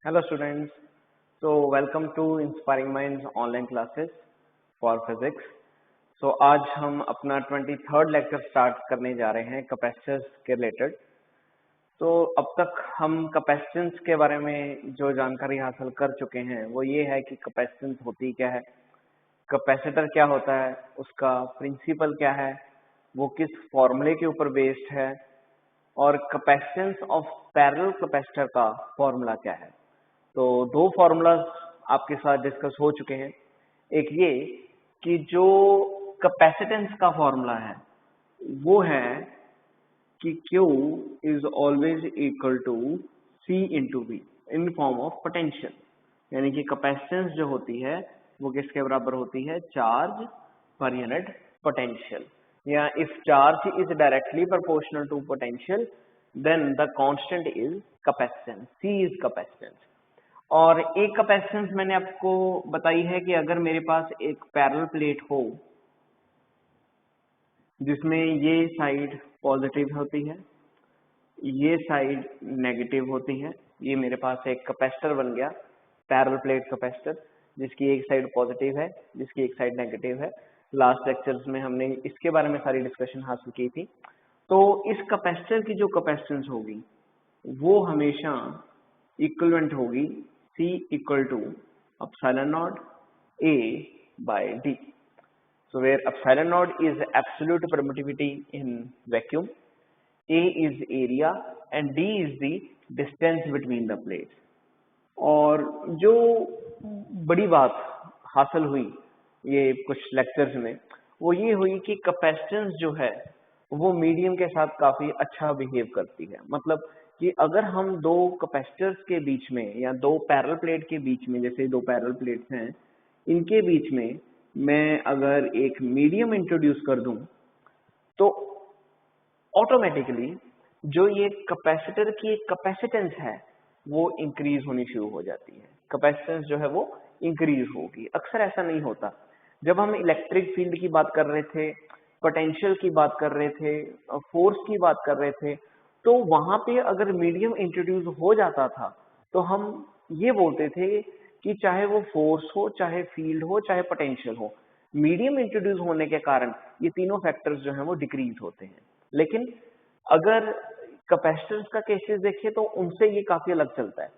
Hello students, so welcome to Inspiring Minds online classes for physics. So आज हम अपना 23rd lecture start करने जा रहे हैं कैपेसिटेंस के रिलेटेड। तो अब तक हम कैपेसिटेंस के बारे में जो जानकारी हासिल कर चुके हैं वो ये है कि कैपेसिटेंस होती क्या है, कैपेसिटर क्या होता है, उसका प्रिंसिपल क्या है, वो किस फॉर्मूले के ऊपर बेस्ड है और कैपेसिटेंस ऑफ पैरेलल कैपेसिटर का फॉर्मूला क्या है। तो दो फॉर्मूलाज आपके साथ डिस्कस हो चुके हैं। एक ये कि जो कैपेसिटेंस का फॉर्मूला है वो है कि Q is always equal to C into V in form of potential, यानी कि कैपेसिटेंस जो होती है वो किसके बराबर होती है, चार्ज पर यूनिट पोटेंशियल। या if charge is directly proportional to potential then the constant is capacitance, C is capacitance. और एक कैपेसिटेंस मैंने आपको बताई है कि अगर मेरे पास एक पैरेलल प्लेट हो जिसमें ये साइड पॉजिटिव होती है, ये साइड नेगेटिव होती है, ये मेरे पास एक कैपेसिटर बन गया, पैरेलल प्लेट कैपेसिटर, जिसकी एक साइड पॉजिटिव है, जिसकी एक साइड नेगेटिव है। लास्ट लेक्चर्स में हमने इसके बारे में सारी डिस्कशन हासिल की थी। तो इस कैपेसिटर की जो कैपेसिटेंस होगी वो हमेशा इक्विवेलेंट होगी C equal to epsilon naught A by D. So where epsilon naught is absolute permittivity in vacuum, A is area and D is the distance between the plates. और जो बड़ी बात हासिल हुई ये कुछ लेक्चर्स में वो ये हुई कि कैपेसिटेंस जो है वो मीडियम के साथ काफी अच्छा बिहेव करती है। मतलब कि अगर हम दो कैपेसिटर्स के बीच में या दो पैरेलल प्लेट के बीच में, जैसे दो पैरेलल प्लेट्स हैं, इनके बीच में मैं अगर एक मीडियम इंट्रोड्यूस कर दूं तो ऑटोमेटिकली जो ये कैपेसिटर की कैपेसिटेंस है वो इंक्रीज होनी शुरू हो जाती है, कैपेसिटेंस जो है वो इंक्रीज होगी। अक्सर ऐसा नहीं होता। जब हम इलेक्ट्रिक फील्ड की बात कर रहे थे, पोटेंशियल की बात कर रहे थे, फोर्स की बात कर रहे थे, तो वहां पे अगर मीडियम इंट्रोड्यूस हो जाता था तो हम ये बोलते थे कि चाहे वो फोर्स हो, चाहे फील्ड हो, चाहे पोटेंशियल हो, मीडियम इंट्रोड्यूस होने के कारण ये तीनों फैक्टर्स जो हैं वो डिक्रीज होते हैं। लेकिन अगर कैपेसिटर्स का केसेस देखिए तो उनसे ये काफी अलग चलता है।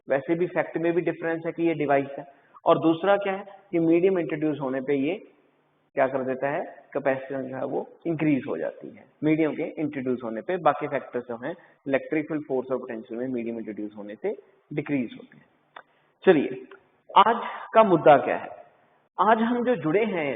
वैसे भी फैक्ट में भी डिफरेंस है कि ये डिवाइस है, और दूसरा क्या है कि मीडियम इंट्रोड्यूस होने पे ये क्या कर देता है, कैपेसिटेंस जो है वो इंक्रीज हो जाती है मीडियम के इंट्रोड्यूस होने पे। बाकी फैक्टर्स जो हैं इलेक्ट्रिक फील्ड, फोर्स और पोटेंशियल में मीडियम इंट्रोड्यूस होने से डिक्रीज होते हैं। चलिए आज का मुद्दा क्या है। आज हम जो जुड़े हैं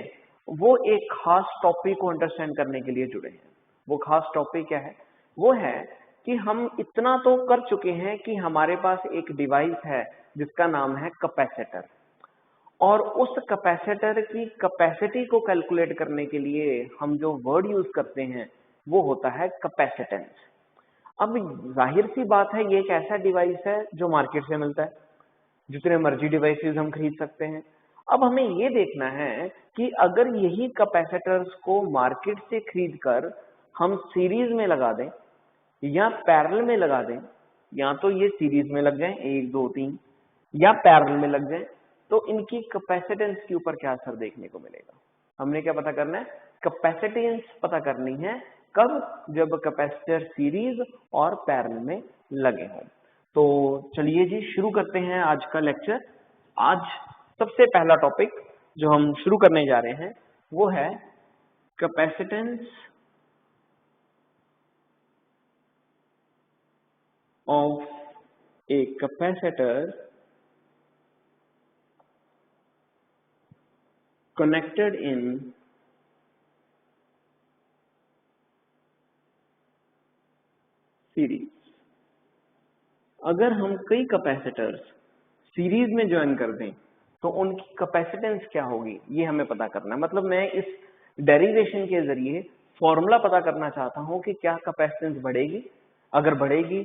वो एक खास टॉपिक को अंडरस्टैंड करने के लिए जुड़े हैं। वो खास टॉपिक क्या है, वो है कि हम इतना तो कर चुके हैं कि हमारे पास एक डिवाइस है जिसका नाम है कैपेसिटर, और उस कैपेसिटर की कैपेसिटी को कैलकुलेट करने के लिए हम जो वर्ड यूज करते हैं वो होता है कैपेसिटेंस। अब जाहिर सी बात है ये एक ऐसा डिवाइस है जो मार्केट से मिलता है, जितने मर्जी डिवाइसेस हम खरीद सकते हैं। अब हमें ये देखना है कि अगर यही कैपेसिटर्स को मार्केट से खरीद कर हम सीरीज में लगा दें या पैरेलल में लगा दें, या तो ये सीरीज में लग जाएं 1 2 3 या पैरेलल में लग जाएं, तो इनकी कैपेसिटेंस के ऊपर क्या असर देखने को मिलेगा। हमने क्या पता करना है, कैपेसिटेंस पता करनी है। कब? जब कैपेसिटर सीरीज और पैरेलल में लगे हों। तो चलिए जी शुरू करते हैं आज का लेक्चर। आज सबसे पहला टॉपिक जो हम शुरू करने जा रहे हैं वो है capacitance of a capacitor connected in series. अगर हम कई कैपेसिटर्स सीरीज में ज्वाइन कर दें तो उनकी कैपेसिटेंस क्या होगी ये हमें पता करना है। मतलब मैं इस डेरिवेशन के जरिए फॉर्मूला पता करना चाहता हूं कि क्या कैपेसिटेंस बढ़ेगी, अगर बढ़ेगी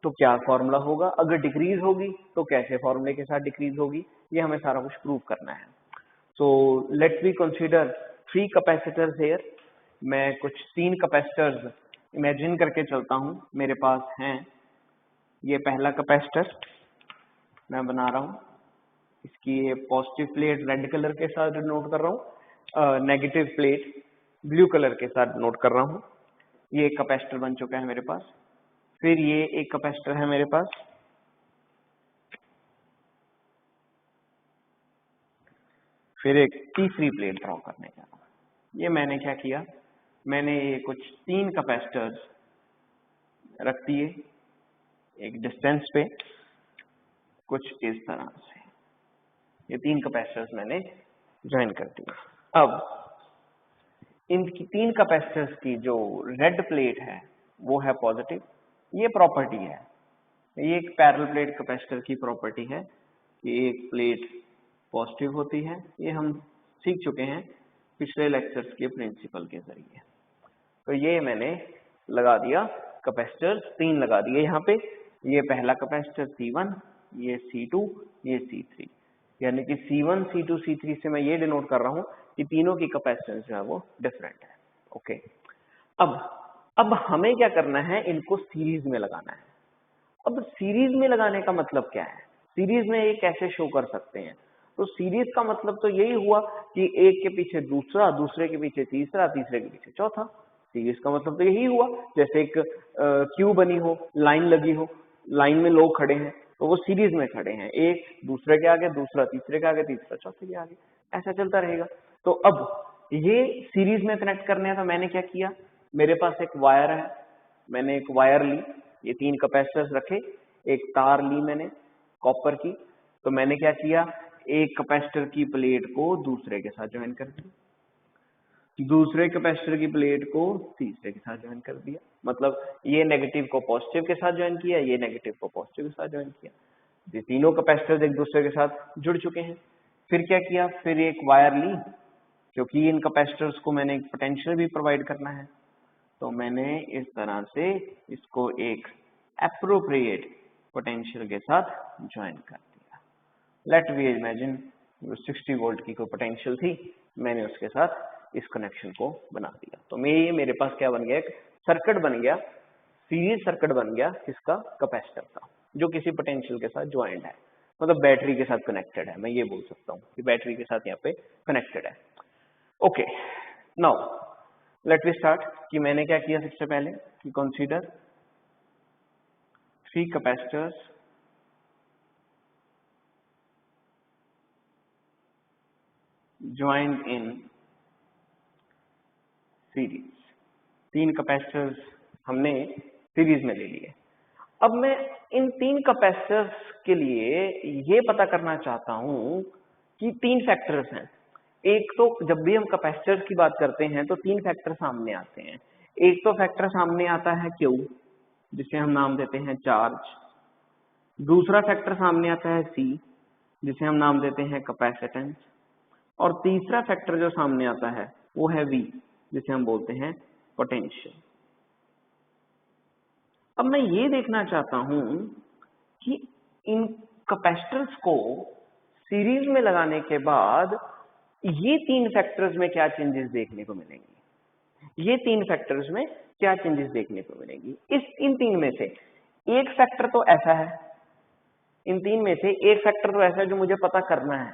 तो क्या फॉर्मूला होगा, अगर डिक्रीज होगी तो कैसे फॉर्मूले के साथ डिक्रीज होगी, ये हमें सारा कुछ प्रूव करना है। So let's we consider 3 capacitors here. मैं कुछ 3 कैपेसिटर्स इमेजिन करके चलता हूं, मेरे पास हैं। ये पहला कैपेसिटर, मैं बना रहा हूँ। इसकी ये पॉजिटिव प्लेट रेड कलर के साथ डिनोट कर रहा हूँ, नेगेटिव प्लेट ब्लू कलर के साथ डिनोट कर रहा हूँ। ये एक कैपेसिटर बन चुका है मेरे पास। फिर ये एक कैपेसिटर है मेरे पास, फिर एक तीसरी प्लेट ड्रॉ करने जा रहा हूँ। ये मैंने क्या किया, मैंने ये कुछ 3 कैपेसिटर्स रख दिए एक डिस्टेंस पे, कुछ इस तरह से। ये 3 कैपेसिटर्स मैंने ज्वाइन कर दिए। अब इन 3 कैपेसिटर्स की जो रेड प्लेट है वो है पॉजिटिव। ये प्रॉपर्टी है, ये एक पैरेलल प्लेट कैपेसिटर की प्रॉपर्टी है कि एक प्लेट पॉजिटिव होती है। ये हम सीख चुके हैं पिछले लेक्चर्स के प्रिंसिपल के जरिए। तो ये मैंने लगा दिया, कैपेसिटर्स 3 लगा दिए यहाँ पे। ये पहला कैपेसिटर C1, ये C2, ये C3, यानी कि C1, C2, C3 से मैं ये डिनोट कर रहा हूँ कि तीनों की कैपेसिटेंस जो है वो डिफरेंट है। ओके, अब हमें क्या करना है, इनको सीरीज में लगाना है। अब सीरीज में लगाने का मतलब क्या है, सीरीज में ये कैसे शो कर सकते हैं? तो सीरीज का मतलब तो यही हुआ कि एक के पीछे दूसरा, दूसरे के पीछे तीसरा, तीसरे के पीछे चौथा। सीरीज का मतलब तो यही हुआ, जैसे एक क्यू बनी हो, लाइन लगी हो, लाइन में लोग खड़े हैं तो वो सीरीज में खड़े हैं, एक दूसरे के आगे, दूसरा तीसरे के आगे, तीसरा चौथे के आगे, ऐसा चलता रहेगा। तो अब ये सीरीज में कनेक्ट करने हैं, तो मैंने क्या किया, मेरे पास एक वायर है, मैंने एक वायर ली, ये 3 कैपेसिटर्स रखे, एक तार ली मैंने कॉपर की। तो मैंने क्या किया, एक कैपेसिटर की प्लेट को दूसरे के साथ ज्वाइन कर दिया, दूसरे कैपेसिटर की प्लेट को तीसरे के साथ ज्वाइन कर दिया। मतलब ये नेगेटिव को पॉजिटिव के साथ ज्वाइन किया, ये नेगेटिव को पॉजिटिव के साथ ज्वाइन किया। ये तीनों कैपेसिटर्स एक दूसरे के साथ जुड़ चुके हैं। फिर क्या किया, फिर एक वायर ली, क्योंकि इन कैपेसिटर्स को मैंने एक पोटेंशियल भी प्रोवाइड करना है, तो मैंने इस तरह से इसको एक एप्रोप्रिएट पोटेंशियल के साथ ज्वाइन कर दिया। लेट वी इमेजिन 60 वोल्ट की कोई पोटेंशियल थी, मैंने उसके साथ इस कनेक्शन को बना दिया। तो मेरे पास क्या बन गया, एक सर्किट बन गया, सीरीज सर्किट बन गया, किसका, कैपेसिटर का, जो किसी पोटेंशियल के साथ ज्वाइंट है, मतलब बैटरी के साथ कनेक्टेड है। मैं ये बोल सकता हूँ कि बैटरी के साथ यहाँ पे कनेक्टेड है। Okay, now let we start. कि मैंने क्या किया, सबसे पहले कि consider 3 capacitors joined in series. 3 capacitors हमने सीरीज में ले लिए। अब मैं इन 3 कैपेसिटर्स के लिए ये पता करना चाहता हूं कि 3 फैक्टर्स हैं। एक तो जब भी हम कैपेसिटर्स की बात करते हैं तो 3 फैक्टर सामने आते हैं। एक तो फैक्टर सामने आता है Q, जिसे हम नाम देते हैं चार्ज। दूसरा फैक्टर सामने आता है C, जिसे हम नाम देते हैं कैपेसिटेंस। और तीसरा फैक्टर जो सामने आता है वो है V, जिसे हम बोलते हैं पोटेंशियल। अब मैं ये देखना चाहता हूं कि इन कैपेसिटर्स को सीरीज में लगाने के बाद ये 3 फैक्टर्स में क्या चेंजेस देखने को मिलेंगी, ये 3 फैक्टर्स में क्या चेंजेस देखने को मिलेंगी। इन 3 में से एक फैक्टर तो ऐसा है, इन 3 में से एक फैक्टर तो ऐसा है जो मुझे पता करना है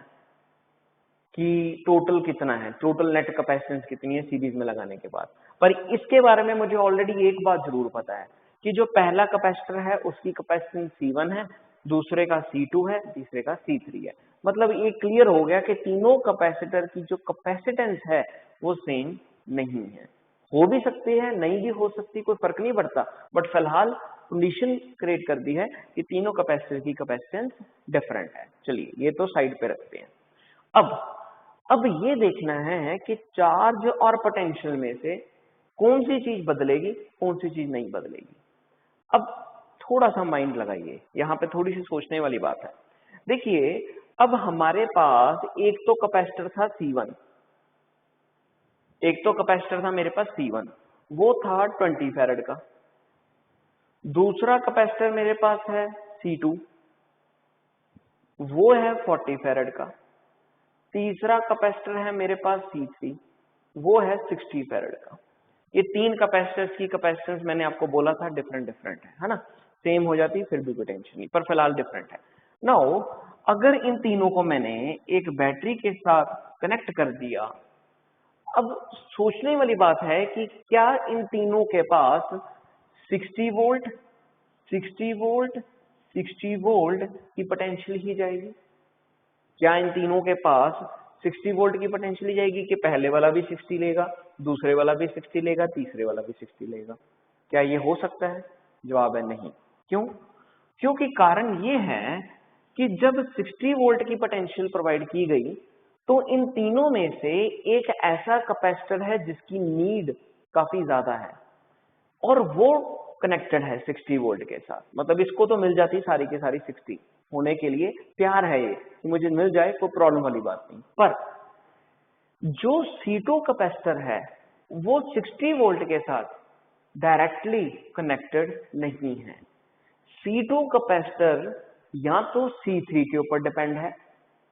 कि टोटल कितना है, टोटल नेट कैपेसिटेंस कितनी है सीरीज में लगाने के बाद। पर इसके बारे में मुझे ऑलरेडी एक बात जरूर पता है कि जो पहला कैपेसिटर है उसकी कैपेसिटेंस C1 है, दूसरे का C2 है, तीसरे का C3 है। मतलब ये क्लियर हो गया कि तीनों कैपेसिटर की जो कैपेसिटेंस है वो सेम नहीं है। हो भी सकती है, नहीं भी हो सकती, कोई फर्क नहीं पड़ता, बट फिलहाल कंडीशन क्रिएट कर दी है कि तीनों कैपेसिटर की कैपेसिटेंस डिफरेंट है। चलिए ये तो साइड पे रखते हैं। अब ये देखना है कि चार्ज और पोटेंशियल में से कौन सी चीज बदलेगी, कौन सी चीज नहीं बदलेगी। अब थोड़ा सा माइंड लगाइए, यहाँ पे थोड़ी सी सोचने वाली बात है। देखिए, अब हमारे पास एक तो कैपेसिटर था C1, एक तो कैपेसिटर था मेरे पास C1, वो था 20 फैरेड का। दूसरा कैपेसिटर मेरे पास है C2, वो है 40 फैरेड का। तीसरा कैपेसिटर है मेरे पास C3, वो है 60 फैरेड का। ये 3 कैपेसिटर्स की कैपेसिटेंस मैंने आपको बोला था डिफरेंट है ना, सेम हो जाती फिर भी कोई टेंशन नहीं, पर फिलहाल डिफरेंट है। नाउ अगर इन तीनों को मैंने एक बैटरी के साथ कनेक्ट कर दिया, अब सोचने वाली बात है कि क्या इन तीनों के पास 60 वोल्ट 60 वोल्ट 60 वोल्ट की पोटेंशियल ही जाएगी? क्या इन तीनों के पास 60 वोल्ट की पोटेंशियल ही जाएगी कि पहले वाला भी 60 लेगा, दूसरे वाला भी 60 लेगा, तीसरे वाला भी 60 लेगा? क्या ये हो सकता है? जवाब है नहीं। क्यों? क्योंकि कारण ये है कि जब 60 वोल्ट की पोटेंशियल प्रोवाइड की गई तो इन तीनों में से एक ऐसा कैपेसिटर है जिसकी नीड काफी ज्यादा है और वो कनेक्टेड है 60 वोल्ट के साथ। मतलब इसको तो मिल जाती सारी की सारी 60 होने के लिए तैयार है, ये कि मुझे मिल जाए, कोई प्रॉब्लम वाली बात नहीं। पर जो C2 कैपेसिटर है वो 60 वोल्ट के साथ डायरेक्टली कनेक्टेड नहीं है। C2 कैपेसिटर या तो C3 के ऊपर डिपेंड है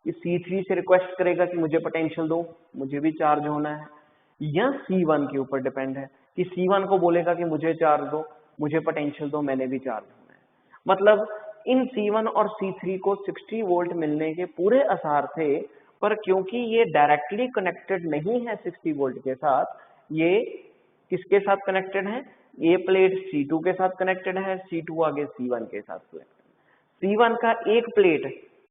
कि C3 से रिक्वेस्ट करेगा कि मुझे पोटेंशियल दो, मुझे भी चार्ज होना है, या C1 के ऊपर डिपेंड है कि C1 को बोलेगा कि मुझे चार्ज दो, मुझे पोटेंशियल दो, मैंने भी चार्ज होना है। मतलब इन C1 और C3 को 60 वोल्ट मिलने के पूरे आसार थे, पर क्योंकि ये डायरेक्टली कनेक्टेड नहीं है 60 वोल्ट के साथ, ये किसके साथ कनेक्टेड है? ये प्लेट C2 के साथ कनेक्टेड है, C2 आगे C1 के साथ कनेक्टेड। C1 का एक प्लेट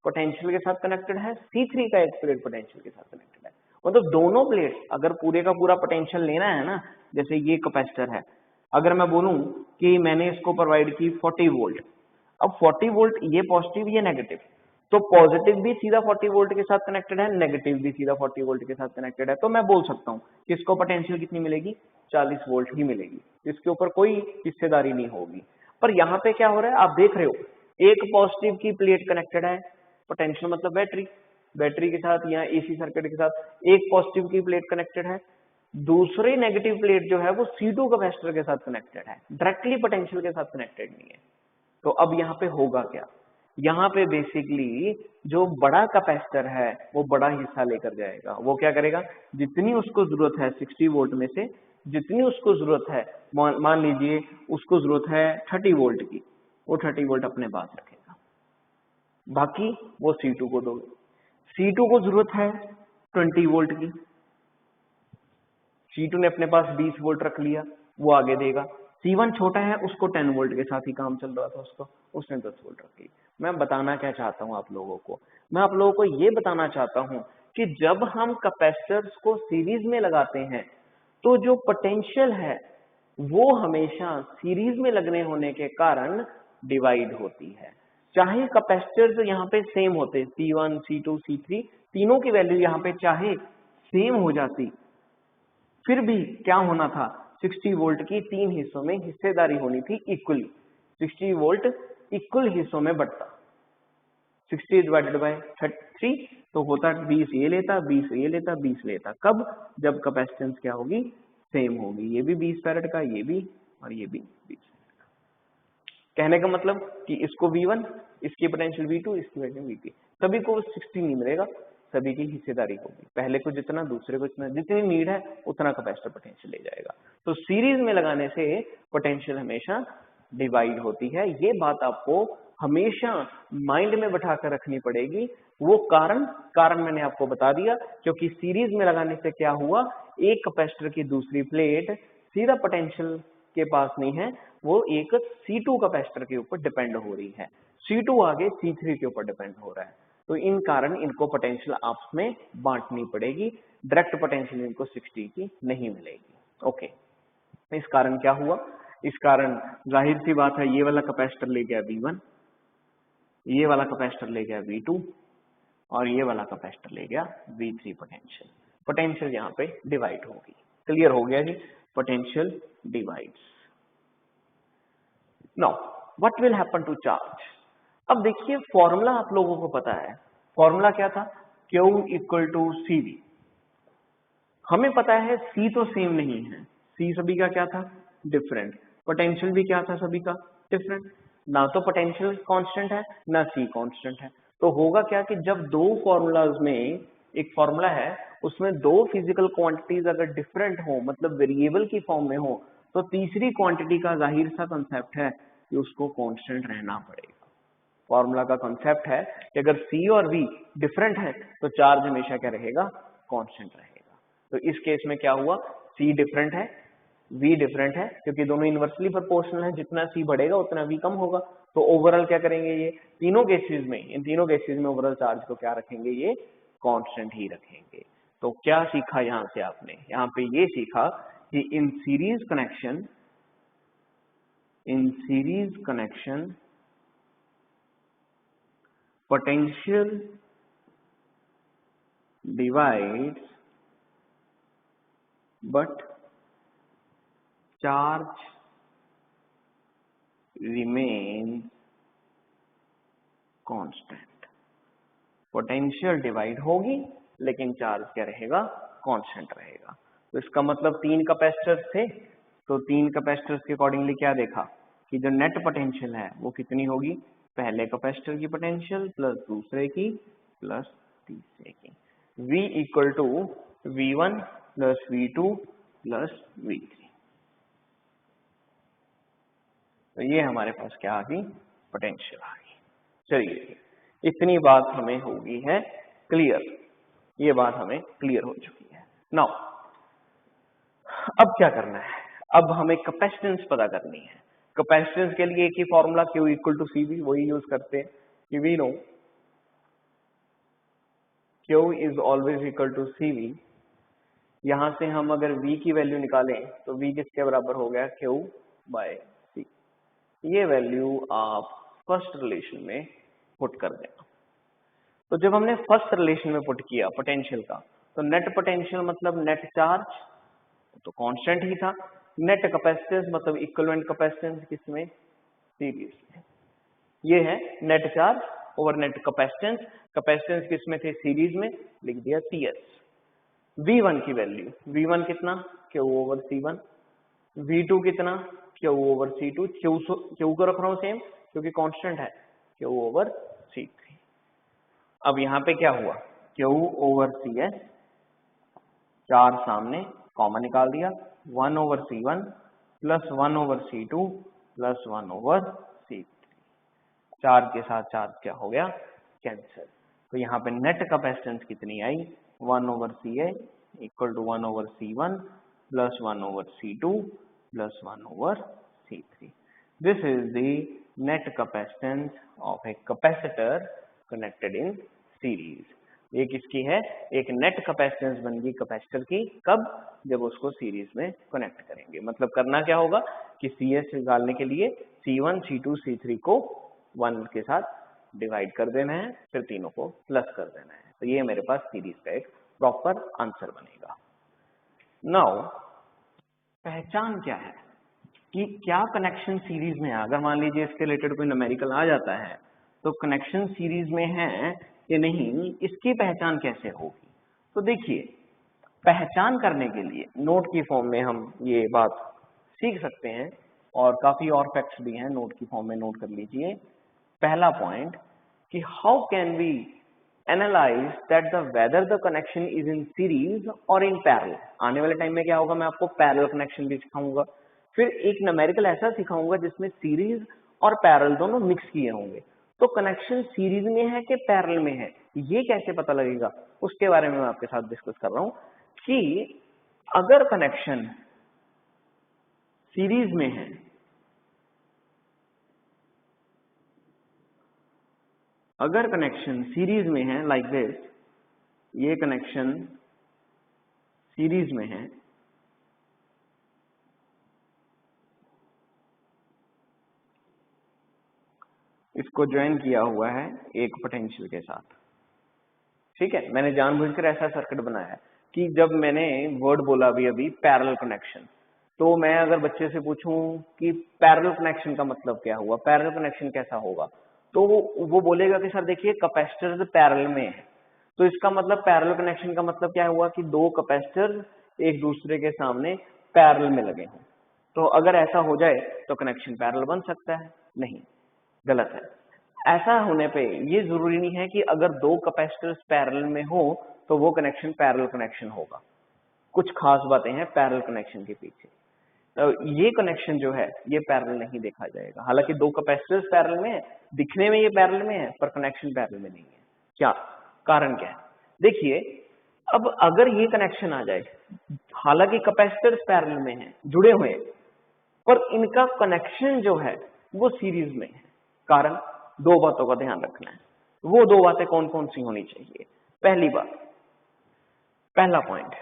पोटेंशियल के साथ कनेक्टेड है, C3 का एक प्लेट पोटेंशियल के साथ कनेक्टेड है। मतलब दोनों प्लेट अगर पूरे का पूरा पोटेंशियल लेना है ना, जैसे ये कैपेसिटर है, अगर मैं बोलूं कि मैंने इसको प्रोवाइड की 40 वोल्ट, अब 40 वोल्ट ये पॉजिटिव ये नेगेटिव, तो पॉजिटिव भी सीधा 40 वोल्ट के साथ कनेक्टेड है, नेगेटिव भी सीधा 40 वोल्ट के साथ कनेक्टेड है, तो मैं बोल सकता हूँ कि इसको पोटेंशियल कितनी मिलेगी? 40 वोल्ट ही मिलेगी, इसके ऊपर कोई हिस्सेदारी नहीं होगी। पर यहाँ पे क्या हो रहा है आप देख रहे हो, एक पॉजिटिव की प्लेट कनेक्टेड है, पोटेंशियल मतलब बैटरी, बैटरी के साथ या एसी सर्किट के साथ एक पॉजिटिव की प्लेट कनेक्टेड है, दूसरी नेगेटिव प्लेट जो है वो C2 कैपेसिटर के साथ कनेक्टेड है, डायरेक्टली पोटेंशियल के साथ कनेक्टेड नहीं है। तो अब यहाँ पे होगा क्या? यहाँ पे बेसिकली जो बड़ा कैपेसिटर है वो बड़ा हिस्सा लेकर जाएगा। वो क्या करेगा? जितनी उसको जरूरत है 60 वोल्ट में से जितनी उसको जरूरत है, मान लीजिए उसको जरूरत है 30 वोल्ट की, वो 30 वोल्ट अपने पास रखेगा, बाकी वो C2 को दोगे। C2 को जरूरत है 20 वोल्ट की, C2 ने अपने पास 20 वोल्ट रख लिया, वो आगे देगा। C1 छोटा है, उसको 10 वोल्ट के साथ ही काम चल रहा था उसको, उसने 10 वोल्ट रख ली। मैं बताना क्या चाहता हूं आप लोगों को? मैं आप लोगों को ये बताना चाहता हूं कि जब हम कैपेसिटर्स को सीरीज में लगाते हैं तो जो पोटेंशियल है वो हमेशा सीरीज में लगने होने के कारण डिवाइड होती है। चाहे कैपेसिटर्स यहाँ पे सेम होते, C1 C2 C3 तीनों की वैल्यू यहाँ पे चाहे सेम हो जाती, फिर भी क्या होना था? 60 वोल्ट की तीन हिस्सों में हिस्सेदारी होनी थी इक्वली, 60 वोल्ट इक्वल हिस्सों में बढ़ता, 60 डिवाइडेड बाय 3 तो होता 20 ये लेता, 20 ये लेता, 20 लेता। कब? जब कैपेसिटेंस क्या होगी? सेम होगी, ये भी 20 फैरेड का, ये भी, और ये भी 20 फैरेड का। कहने का मतलब कि इसको V1, इसकी पोटेंशियल V2, इसकी पोटेंशियल V3, सभी को 60 नहीं मिलेगा, सभी की हिस्सेदारी होगी, पहले को जितना दूसरे को जितना, जितनी नीड है उतना कैपेसिटर पोटेंशियल ले जाएगा। तो सीरीज में लगाने से पोटेंशियल हमेशा डिवाइड होती है। ये बात आपको हमेशा माइंड में बैठा कर रखनी पड़ेगी। वो कारण मैंने आपको बता दिया, क्योंकि सीरीज में लगाने से क्या हुआ, एक कैपेसिटर की दूसरी प्लेट सीधा पोटेंशियल के पास नहीं है, वो एक C2 कैपेसिटर के ऊपर डिपेंड हो रही है, C2 आगे C3 के ऊपर डिपेंड हो रहा है। तो इन कारण इनको पोटेंशियल आपस में बांटनी पड़ेगी, डायरेक्ट पोटेंशियल इनको 60 की नहीं मिलेगी। ओके, इस कारण क्या हुआ? इस कारण जाहिर सी बात है ये वाला कैपेसिटर ले गया V1, ये वाला कैपेसिटर ले गया V2 और ये वाला कैपेसिटर ले गया V3 पोटेंशियल। पोटेंशियल यहाँ पे डिवाइड होगी। क्लियर हो गया जी? Potential divides. Now what will happen to charge? अब देखिए फॉर्मूला आप लोगों को पता है, फॉर्मूला क्या था? Q equal to CV। हमें पता है C तो सेम नहीं है, C सभी का क्या था? डिफरेंट। पोटेंशियल भी क्या था? सभी का डिफरेंट। ना तो पोटेंशियल कांस्टेंट है ना C कांस्टेंट है, तो होगा क्या कि जब दो फॉर्मूलाज में, एक फॉर्मूला है उसमें दो फिजिकल क्वांटिटीज अगर डिफरेंट हो, मतलब वेरिएबल की फॉर्म में हो, तो तीसरी क्वांटिटी का जाहिर सा कंसेप्ट है कि उसको कांस्टेंट रहना पड़ेगा। फॉर्मूला का कॉन्सेप्ट है कि अगर C और V डिफरेंट है तो चार्ज हमेशा क्या रहेगा, कांस्टेंट रहेगा। तो इस केस में क्या हुआ, C डिफरेंट है, V डिफरेंट है, क्योंकि दोनों इनवर्सली प्रोपोर्शनल है, जितना C बढ़ेगा उतना V कम होगा। तो ओवरऑल क्या करेंगे, ये तीनों केसेस में, इन तीनों केसेस में ओवरऑल चार्ज को क्या रखेंगे, ये कांस्टेंट ही रखेंगे। तो क्या सीखा यहाँ से आपने, यहाँ पे ये सीखा कि in series connection potential divides but charge remains constant। Potential divide होगी लेकिन चार्ज क्या रहेगा, कांस्टेंट रहेगा। तो इसका मतलब तीन कैपेसिटर्स थे, तो तीन कैपेसिटर्स के अकॉर्डिंगली क्या देखा कि जो नेट पोटेंशियल है वो कितनी होगी, पहले कैपेसिटर की पोटेंशियल प्लस दूसरे की प्लस तीसरे की, V equal to V1 plus V2 plus V3। तो ये हमारे पास क्या आ गई, पोटेंशियल आ गई। चलिए इतनी बात हमें होगी है क्लियर, ये बात हमें क्लियर हो चुकी है। नाउ अब क्या करना है, अब हमें कैपेसिटेंस पता करनी है। कैपेसिटेंस के लिए एक ही formula Q equal to CV, वही यूज करते हैं कि we know Q is always equal to CV। यहां से हम अगर V की वैल्यू निकालें तो V किसके बराबर हो गया, Q बाय C। ये वैल्यू आप फर्स्ट रिलेशन में पुट कर देना। तो जब हमने फर्स्ट रिलेशन में पुट किया पोटेंशियल का, तो नेट पोटेंशियल मतलब नेट चार्ज तो कांस्टेंट ही था, नेट कैपेसिटेंस मतलब इक्विवेलेंट कैपेसिटेंस किसमें, सीरीज में। ये है net charge over net capacitance, capacitance किसमें थे, सीरीज में, लिख दिया CS। V1 की वैल्यू, V1 कितना, Q ओवर C1, V2 कितना, Q ओवर C2, Q को रख रहा हूं सेम क्योंकि कांस्टेंट है, Q ओवर C3। अब यहाँ पे क्या हुआ, Q ओवर CS, चार सामने कॉमन निकाल दिया, 1 over C1 plus 1 over C2 plus 1 over C3। Charge के साथ चार्ज क्या हो गया, कैंसिल। तो यहाँ पे नेट कैपेसिटेंस कितनी आई, 1 over CA equal to 1 over C1 plus 1 over C2 plus 1 over C3। This is the net capacitance of a capacitor connected in series. ये किसकी है, एक नेट कैपेसिटेंस बन गई कैपेसिटर की, कब, जब उसको सीरीज में कनेक्ट करेंगे। मतलब करना क्या होगा कि CS निकालने के लिए C1 C2 C3 को 1 के साथ डिवाइड कर देना है, फिर तीनों को प्लस कर देना है। तो ये मेरे पास सीरीज का एक प्रॉपर आंसर बनेगा। नाउ पहचान क्या है कि क्या कनेक्शन सीरीज में है। अगर मान लीजिए इसके रिलेटेड कोई न्यूमेरिकल आ जाता है तो कनेक्शन सीरीज में है कि नहीं, इसकी पहचान कैसे होगी। तो देखिए पहचान करने के लिए नोट की फॉर्म में हम ये बात सीख सकते हैं, और काफी और फैक्ट्स भी हैं, नोट की फॉर्म में नोट कर लीजिए। पहला पॉइंट कि how can we analyse that the whether the connection is in series और इन पैरेलल। आने वाले टाइम में क्या होगा, मैं आपको पैरेलल कनेक्शन भी सिखाऊंगा, फिर एक न्यूमेरिकल ऐसा सिखाऊंगा जिसमें सीरीज और पैरेलल दोनों मिक्स किए होंगे। तो कनेक्शन सीरीज में है कि पैरेलल में है, ये कैसे पता लगेगा, उसके बारे में मैं आपके साथ डिस्कस कर रहा हूं कि अगर कनेक्शन सीरीज में है, अगर कनेक्शन सीरीज में है लाइक दिस, ये कनेक्शन सीरीज में है, इसको ज्वाइन किया हुआ है एक पोटेंशियल के साथ, ठीक है। मैंने जानबूझकर ऐसा सर्किट बनाया है कि जब मैंने वर्ड बोला अभी पैरेलल कनेक्शन, तो मैं अगर बच्चे से पूछूं कि पैरेलल कनेक्शन का मतलब क्या हुआ, पैरेलल कनेक्शन कैसा होगा, तो वो बोलेगा कि सर देखिए कैपेसिटर पैरेलल में है। तो इसका मतलब पैरेलल कनेक्शन का मतलब क्या हुआ कि दो कैपेसिटर एक दूसरे के सामने पैरेलल में लगे हों। तो अगर ऐसा हो जाए तो कनेक्शन पैरेलल बन सकता है, नहीं, गलत है। ऐसा होने पे ये जरूरी नहीं है कि अगर दो कैपेसिटर्स पैरेलल में हो तो वो कनेक्शन पैरेलल कनेक्शन होगा। कुछ खास बातें हैं पैरेलल कनेक्शन के पीछे। ये कनेक्शन जो है ये पैरेलल नहीं देखा जाएगा। हालांकि दो कैपेसिटर्स पैरेलल में है, दिखने में ये पैरेलल में है, पर कनेक्शन पैरेलल में नहीं है। क्या कारण क्या है? देखिए, अब अगर ये कनेक्शन आ जाए, हालांकि कैपेसिटर्स पैरेलल में है, जुड़े हुए हैं, पर इनका कनेक्शन जो है वो सीरीज में है। कारण दो बातों का ध्यान रखना है। वो दो बातें कौन कौन सी होनी चाहिए? पहली बात, पहला पॉइंट,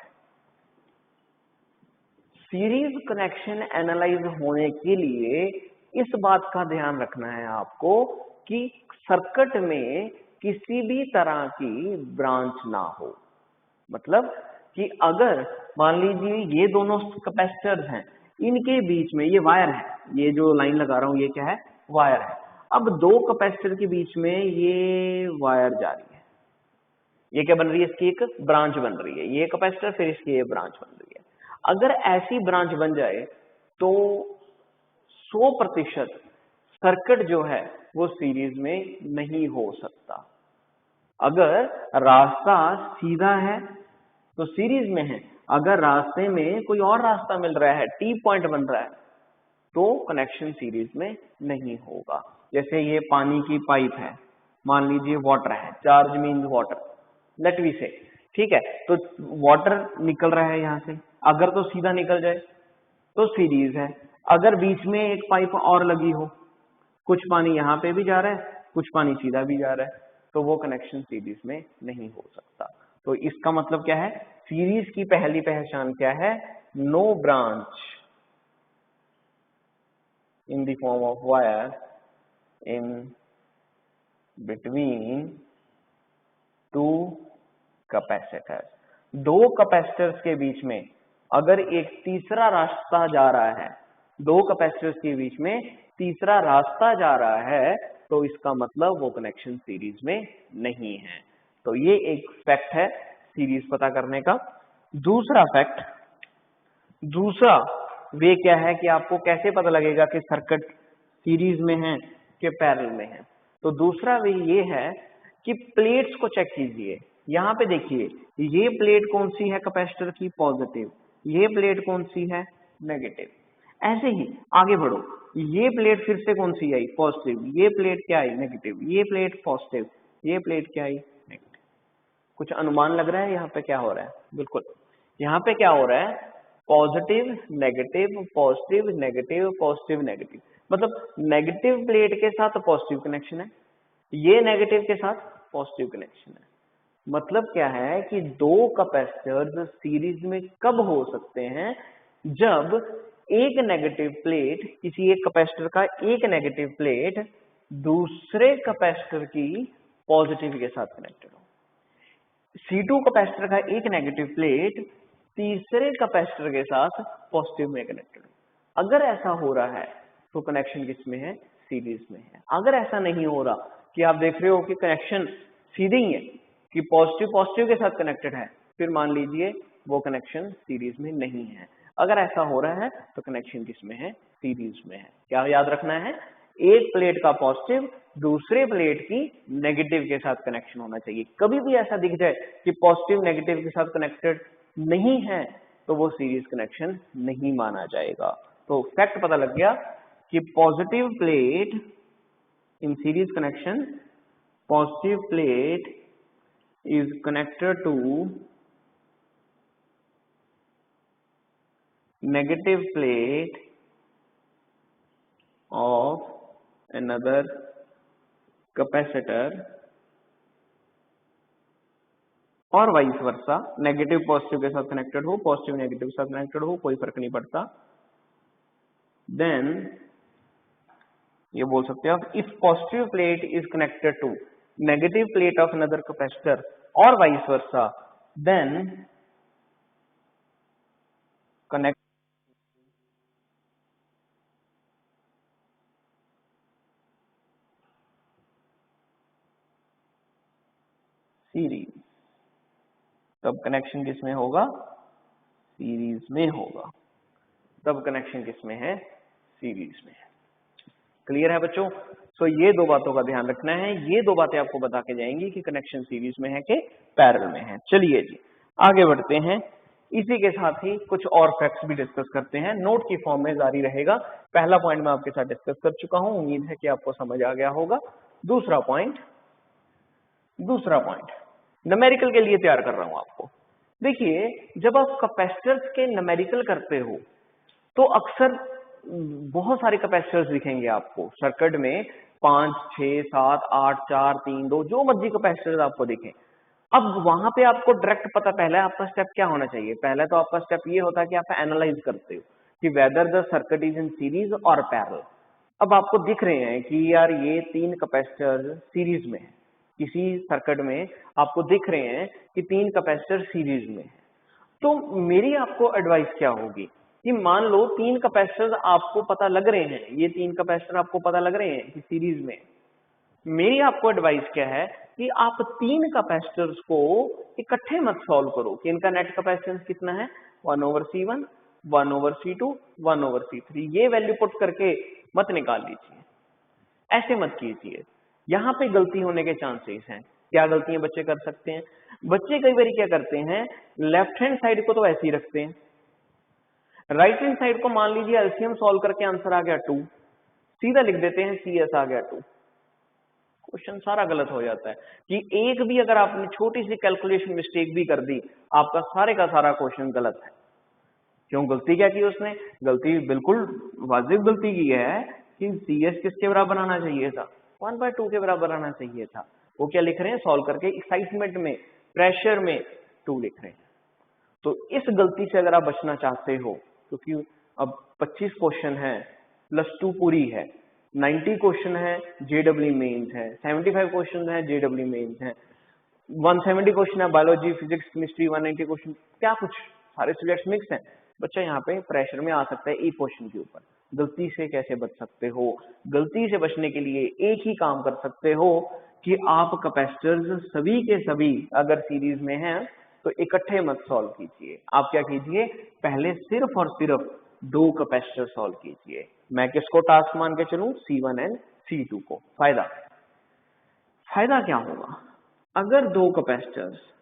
सीरीज कनेक्शन एनालाइज होने के लिए इस बात का ध्यान रखना है आपको कि सर्किट में किसी भी तरह की ब्रांच ना हो। मतलब कि अगर मान लीजिए ये दोनों कैपेसिटर्स हैं, इनके बीच में ये वायर है, ये जो लाइन लगा रहा हूं ये क्या है? वायर है। अब दो कैपेसिटर के बीच में ये वायर जा रही है, ये क्या बन रही है? इसकी एक ब्रांच बन रही है। ये कैपेसिटर, फिर इसकी ये ब्रांच बन रही है। अगर ऐसी ब्रांच बन जाए तो 100% सर्किट जो है वो सीरीज में नहीं हो सकता। अगर रास्ता सीधा है तो सीरीज में है, अगर रास्ते में कोई और रास्ता मिल रहा है, टी पॉइंट बन रहा है, तो कनेक्शन सीरीज में नहीं होगा। जैसे ये पानी की पाइप है, मान लीजिए वाटर है, charge means water, let we say, ठीक है, तो वाटर निकल रहा है यहां से, अगर तो सीधा निकल जाए तो सीरीज है। अगर बीच में एक पाइप और लगी हो, कुछ पानी यहाँ पे भी जा रहा है, कुछ पानी सीधा भी जा रहा है, तो वो कनेक्शन सीरीज में नहीं हो सकता। तो इसका मतलब क्या है? सीरीज की पहली पहचान क्या है? No branch in the form of wire in between two capacitors. दो कैपेसिटर्स के बीच में अगर एक तीसरा रास्ता जा रहा है, दो कैपेसिटर्स के बीच में तीसरा रास्ता जा रहा है, तो इसका मतलब वो कनेक्शन सीरीज में नहीं है। तो ये एक फैक्ट है सीरीज पता करने का। दूसरा फैक्ट, दूसरा वे क्या है कि आपको कैसे पता लगेगा कि सर्किट सीरीज में है कि पैरेलल में है? तो दूसरा वे ये है कि प्लेट्स को चेक कीजिए। यहाँ पे देखिए, ये प्लेट कौन सी है कैपेसिटर की? पॉजिटिव। ये प्लेट कौन सी है? नेगेटिव। ऐसे ही आगे बढ़ो, ये प्लेट फिर से कौन सी आई? पॉजिटिव। ये प्लेट क्या आई? नेगेटिव। ये प्लेट पॉजिटिव, ये प्लेट क्या आई? नेगेटिव। कुछ अनुमान लग रहा है यहाँ पे क्या हो रहा है? बिल्कुल, यहाँ पे क्या हो रहा है? Positive negative, positive negative, positive negative. मतलब नेगेटिव प्लेट के साथ पॉजिटिव कनेक्शन है, ये नेगेटिव के साथ पॉजिटिव कनेक्शन है। मतलब क्या है कि दो कैपेसिटर्स सीरीज में कब हो सकते हैं? जब एक नेगेटिव प्लेट, किसी एक कैपेसिटर का एक नेगेटिव प्लेट दूसरे कैपेसिटर की पॉजिटिव के साथ कनेक्टेड हो। C2 कैपेसिटर का एक नेगेटिव प्लेट तीसरे कैपेसिटर के साथ पॉजिटिव में कनेक्टेड हो। अगर ऐसा हो रहा है तो कनेक्शन किस में है? सीरीज में है। अगर ऐसा नहीं हो रहा कि आप देख रहे हो कि कनेक्शन सीधे ही है कि पॉजिटिव पॉजिटिव के साथ कनेक्टेड है, फिर मान लीजिए वो कनेक्शन सीरीज में नहीं है। अगर ऐसा हो रहा है तो कनेक्शन किस में है? सीरीज में है। क्या याद रखना है? एक प्लेट का पॉजिटिव दूसरे प्लेट की नेगेटिव के साथ कनेक्शन होना चाहिए। कभी भी ऐसा दिख जाए कि पॉजिटिव नेगेटिव के साथ कनेक्टेड नहीं है तो वो सीरीज कनेक्शन नहीं माना जाएगा। तो फैक्ट पता लग गया कि positive plate in series connection, positive plate is connected to negative plate of another capacitor और वाइस वर्सा। नेगेटिव पॉजिटिव के साथ कनेक्टेड हो, पॉजिटिव नेगेटिव के साथ कनेक्टेड हो, कोई फर्क नहीं पड़ता। देन ये बोल सकते हो if positive plate is connected to negative plate of another capacitor or vice versa, then connect series. तब कनेक्शन किस में होगा? सीरीज में होगा। तब कनेक्शन किस में है? सीरीज में है। क्लियर है बच्चों? सो ये दो बातों का ध्यान रखना है। ये दो बातें आपको बता के जाएंगी कि कनेक्शन सीरीज में है कि पैरेलल में है। चलिए जी आगे बढ़ते हैं। इसी के साथ ही कुछ और फैक्ट्स भी डिस्कस करते हैं, नोट की फॉर्म में जारी रहेगा। पहला पॉइंट मैं आपके साथ डिस्कस कर चुका हूं, उम्मीद है कि आपको समझ आ गया होगा। दूसरा पॉइंट न्यूमेरिकल के लिए तैयार कर रहा हूं आपको। देखिए, जब आप कैपेसिटर्स के न्यूमेरिकल करते हो तो अक्सर बहुत सारे कैपेसिटर्स दिखेंगे आपको सर्किट में, 5, 6, 7, 8, 4, 3, 2, जो मर्जी कैपेसिटर्स आपको दिखें। अब वहां पे आपको डायरेक्ट पता, पहले आपका स्टेप क्या होना चाहिए? पहले तो आपका स्टेप ये होता है कि आप एनालाइज करते हो कि whether the circuit is in series और पैरेलल। अब आपको दिख रहे हैं कि यार ये 3 कैपेसिटर सीरीज में है, किसी सर्किट में आपको दिख रहे हैं कि 3 कैपेसिटर सीरीज में है। तो मेरी आपको एडवाइस क्या होगी कि मान लो 3 कैपेसिटर आपको पता लग रहे हैं, ये 3 कैपेसिटर आपको पता लग रहे हैं कि सीरीज में। मेरी आपको एडवाइस क्या है कि आप 3 कैपेसिटर्स को इकट्ठे मत सॉल्व करो कि इनका नेट कैपेसिटेंस कितना है, 1/C1, 1/C2, 1/C3, ये वैल्यू पुट करके मत निकाल लीजिए, ऐसे मत कीजिए। यहाँ पे गलती होने के चांसेस हैं। क्या गलतियां बच्चे कर सकते हैं? बच्चे कई बार क्या करते हैं, लेफ्ट हैंड साइड को तो ऐसे ही रखते हैं, राइट हैंड साइड को मान लीजिए एलसीएम सॉल्व करके आंसर आ गया 2, सीधा लिख देते हैं CS आ गया 2। क्वेश्चन सारा गलत हो जाता है कि एक भी अगर आपने छोटी सी कैलकुलेशन मिस्टेक भी कर दी, आपका सारे का सारा क्वेश्चन गलत है। क्यों? गलती क्या की उसने? गलती बिल्कुल वाजिब गलती की है कि CS किसके बराबर आना चाहिए था, 1/2 के बराबर आना चाहिए था। वो क्या लिख रहे हैं, सॉल्व करके एक्साइटमेंट में, प्रेशर में 2 लिख रहे हैं। तो इस गलती से अगर आप बचना चाहते हो, क्योंकि अब 25 क्वेश्चन है +2 पूरी है, 90 क्वेश्चन है, JEE मेंस है, 75 क्वेश्चन है, JEE मेंस है, 170 क्वेश्चन है बायोलॉजी, फिजिक्स, केमिस्ट्री, 190 क्वेश्चन, क्या कुछ सारे सब्जेक्ट्स मिक्स हैं। बच्चा यहाँ पे प्रेशर में आ सकता है एक क्वेश्चन के ऊपर। गलती से कैसे बच सकते हो? गलती से बचने के लिए एक ही काम कर सकते हो कि आप कैपेसिटर्स सभी के सभी अगर सीरीज में हैं तो इकट्ठे मत सॉल्व कीजिए। आप क्या कीजिए, पहले सिर्फ और सिर्फ 2 कैपेसिटर सॉल्व कीजिए। मैं किसको टास्क मान के चलूं? C1 एंड C2 को। फायदा क्या होगा? अगर 2 कैपेसिटर्स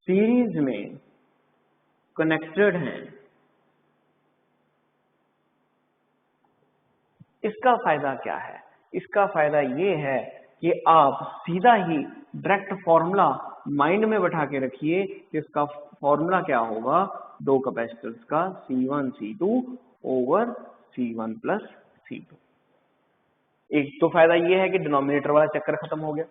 सीरीज में कनेक्टेड हैं, इसका फायदा क्या है? इसका फायदा ये है कि आप सीधा ही डायरेक्ट फॉर्मूला माइंड में बैठा के रखिए कि इसका फॉर्मूला क्या होगा, 2 कैपेसिटर्स का C1 C2 over C1 plus C2। एक तो फायदा ये है कि डिनोमिनेटर वाला चक्कर खत्म हो गया।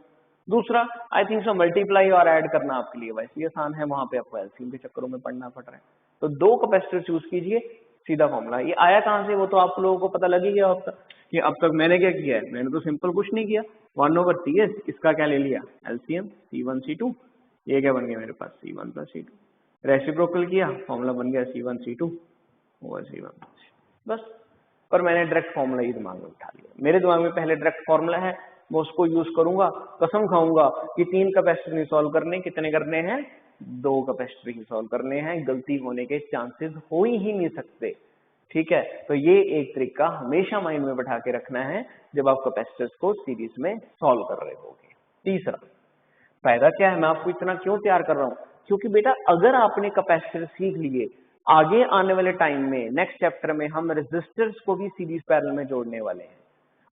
दूसरा, आई थिंक सो मल्टीप्लाई और ऐड करना आपके लिए वैसे ही आसान है, वहां पे आपको एलसीएम के चक्करों में पढ़ना पड़ रहा है। तो 2 कैपेसिटर चूज कीजिए, सीधा फॉर्मूला। ये आया कहां से, वो तो आप लोगों को पता लग ही गया अब तक कि अब तक मैंने क्या किया है। मैंने तो सिंपल कुछ नहीं किया, 1/CS, इसका क्या ले लिया, एलसीएम C1 C2, ये क्या बन गया मेरे पास, C1 प्लस C2, रेसिप्रोकल किया, फॉर्मूला बन गया C1 C2 ओवर C1, बस। और मैंने डायरेक्ट फॉर्मूला ही दिमाग में उठा लिया। मेरे दिमाग में पहले डायरेक्ट फॉर्मूला है, मैं उसको यूज करूंगा। कसम खाऊंगा कि 3 कैपेसिटर नहीं सॉल्व करने, कितने करने हैं, 2 कैपेसिटर ही सॉल्व करने हैं। गलती होने के चांसेस हो ही नहीं सकते, ठीक है। तो ये एक तरीका हमेशा माइंड में बैठा के रखना है जब आप कैपेसिटर्स को सीरीज में सॉल्व कर रहे होगे। तीसरा फायदा क्या है, मैं आपको इतना क्यों तैयार कर रहा हूं, क्योंकि बेटा अगर आपने कैपेसिटर सीख लिए, आगे आने वाले टाइम में नेक्स्ट चैप्टर में हम रेजिस्टर्स को भी सीरीज पैरेलल में जोड़ने वाले हैं।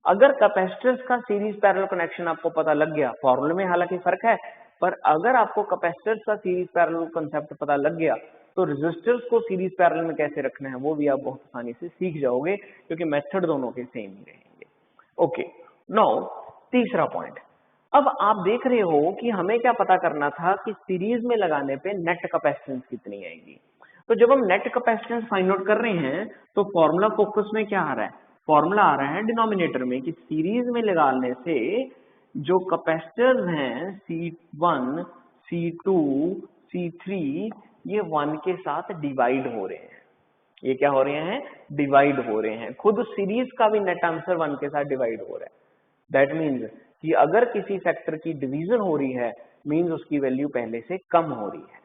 अगर कैपेसिटर्स का सीरीज पैरेलल कनेक्शन आपको पता लग गया, फॉर्मूले में हालांकि फर्क है, पर अगर आपको कैपेसिटर्स का सीरीज पैरेलल कांसेप्ट पता लग गया तो रेजिस्टर्स को सीरीज पैरेलल में कैसे रखना है वो भी आप बहुत आसानी से सीख जाओगे, क्योंकि मेथड दोनों के सेम ही रहेंगे। ओके, नाउ तीसरा पॉइंट। अब आप देख रहे हो कि हमें क्या पता करना था कि सीरीज में लगाने पे नेट कैपेसिटेंस कितनी आएगी। तो जब हम नेट कैपेसिटेंस फाइंड आउट कर रहे हैं तो फॉर्मूला फोकस में क्या आ रहा है, फॉर्मूला आ रहा है डिनोमिनेटर में कि सीरीज में लगाने से जो कैपेसिटर्स हैं C1 C2 C3 ये 1 के साथ डिवाइड हो रहे हैं। ये क्या हो रहे हैं, डिवाइड हो रहे हैं। खुद सीरीज का भी नेट आंसर 1 के साथ डिवाइड हो रहा है। दैट मीन्स कि अगर किसी फैक्टर की डिवीजन हो रही है, मीन्स उसकी वैल्यू पहले से कम हो रही है।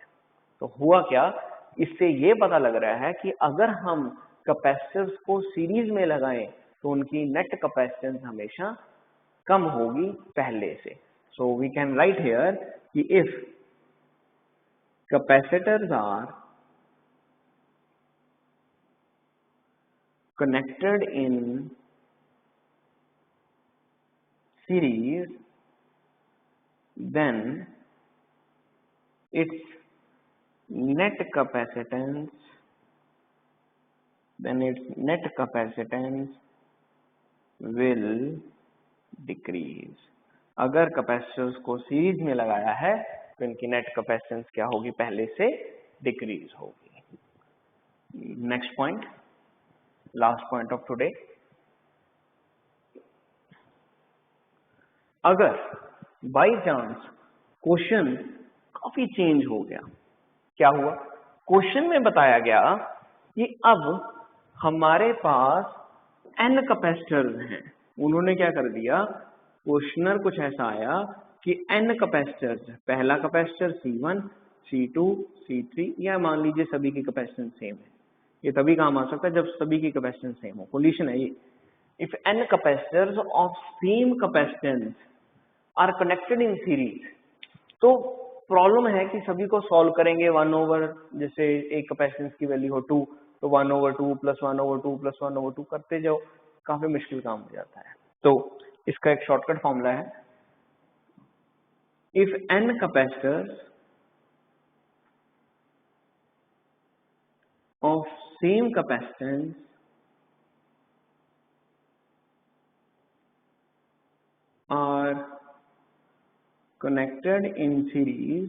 तो हुआ क्या, इससे ये पता लग रहा है कि अगर हम कैपेसिटर्स को सीरीज में लगाएं तो उनकी नेट कैपेसिटेंस हमेशा कम होगी पहले से। So we can write here कि if capacitors are connected in series, then its net capacitance will decrease. अगर कैपेसिटर्स को सीरीज में लगाया है तो इनकी नेट कैपेसिटेंस क्या होगी, पहले से डिक्रीज होगी। Next point, last point of today, अगर बाय चांस क्वेश्चन काफी चेंज हो गया, क्या हुआ, क्वेश्चन में बताया गया कि अब हमारे पास n कैपेसिटर्स हैं, उन्होंने क्या कर दिया, क्वेश्चनर कुछ ऐसा आया कि n कैपेसिटर्स, पहला कैपेसिटर C1, C2, C3, या मान लीजिए सभी की कैपेसिटेंस सेम है, ये तभी काम आ सकता है जब सभी की कैपेसिटेंस सेम हो, कंडीशन है ये। If n capacitors of same capacitance are connected in series, तो प्रॉब्लम है कि सभी को सॉल्व करेंगे 1/, जैसे एक कैपेसिटेंस की वैल्यू हो 2 तो 1/2 + 1/2 + 1/2 करते जाओ, काफी मुश्किल काम हो जाता है। तो इसका एक शॉर्टकट फॉर्मूला है, if n capacitors of same capacitance are connected in series,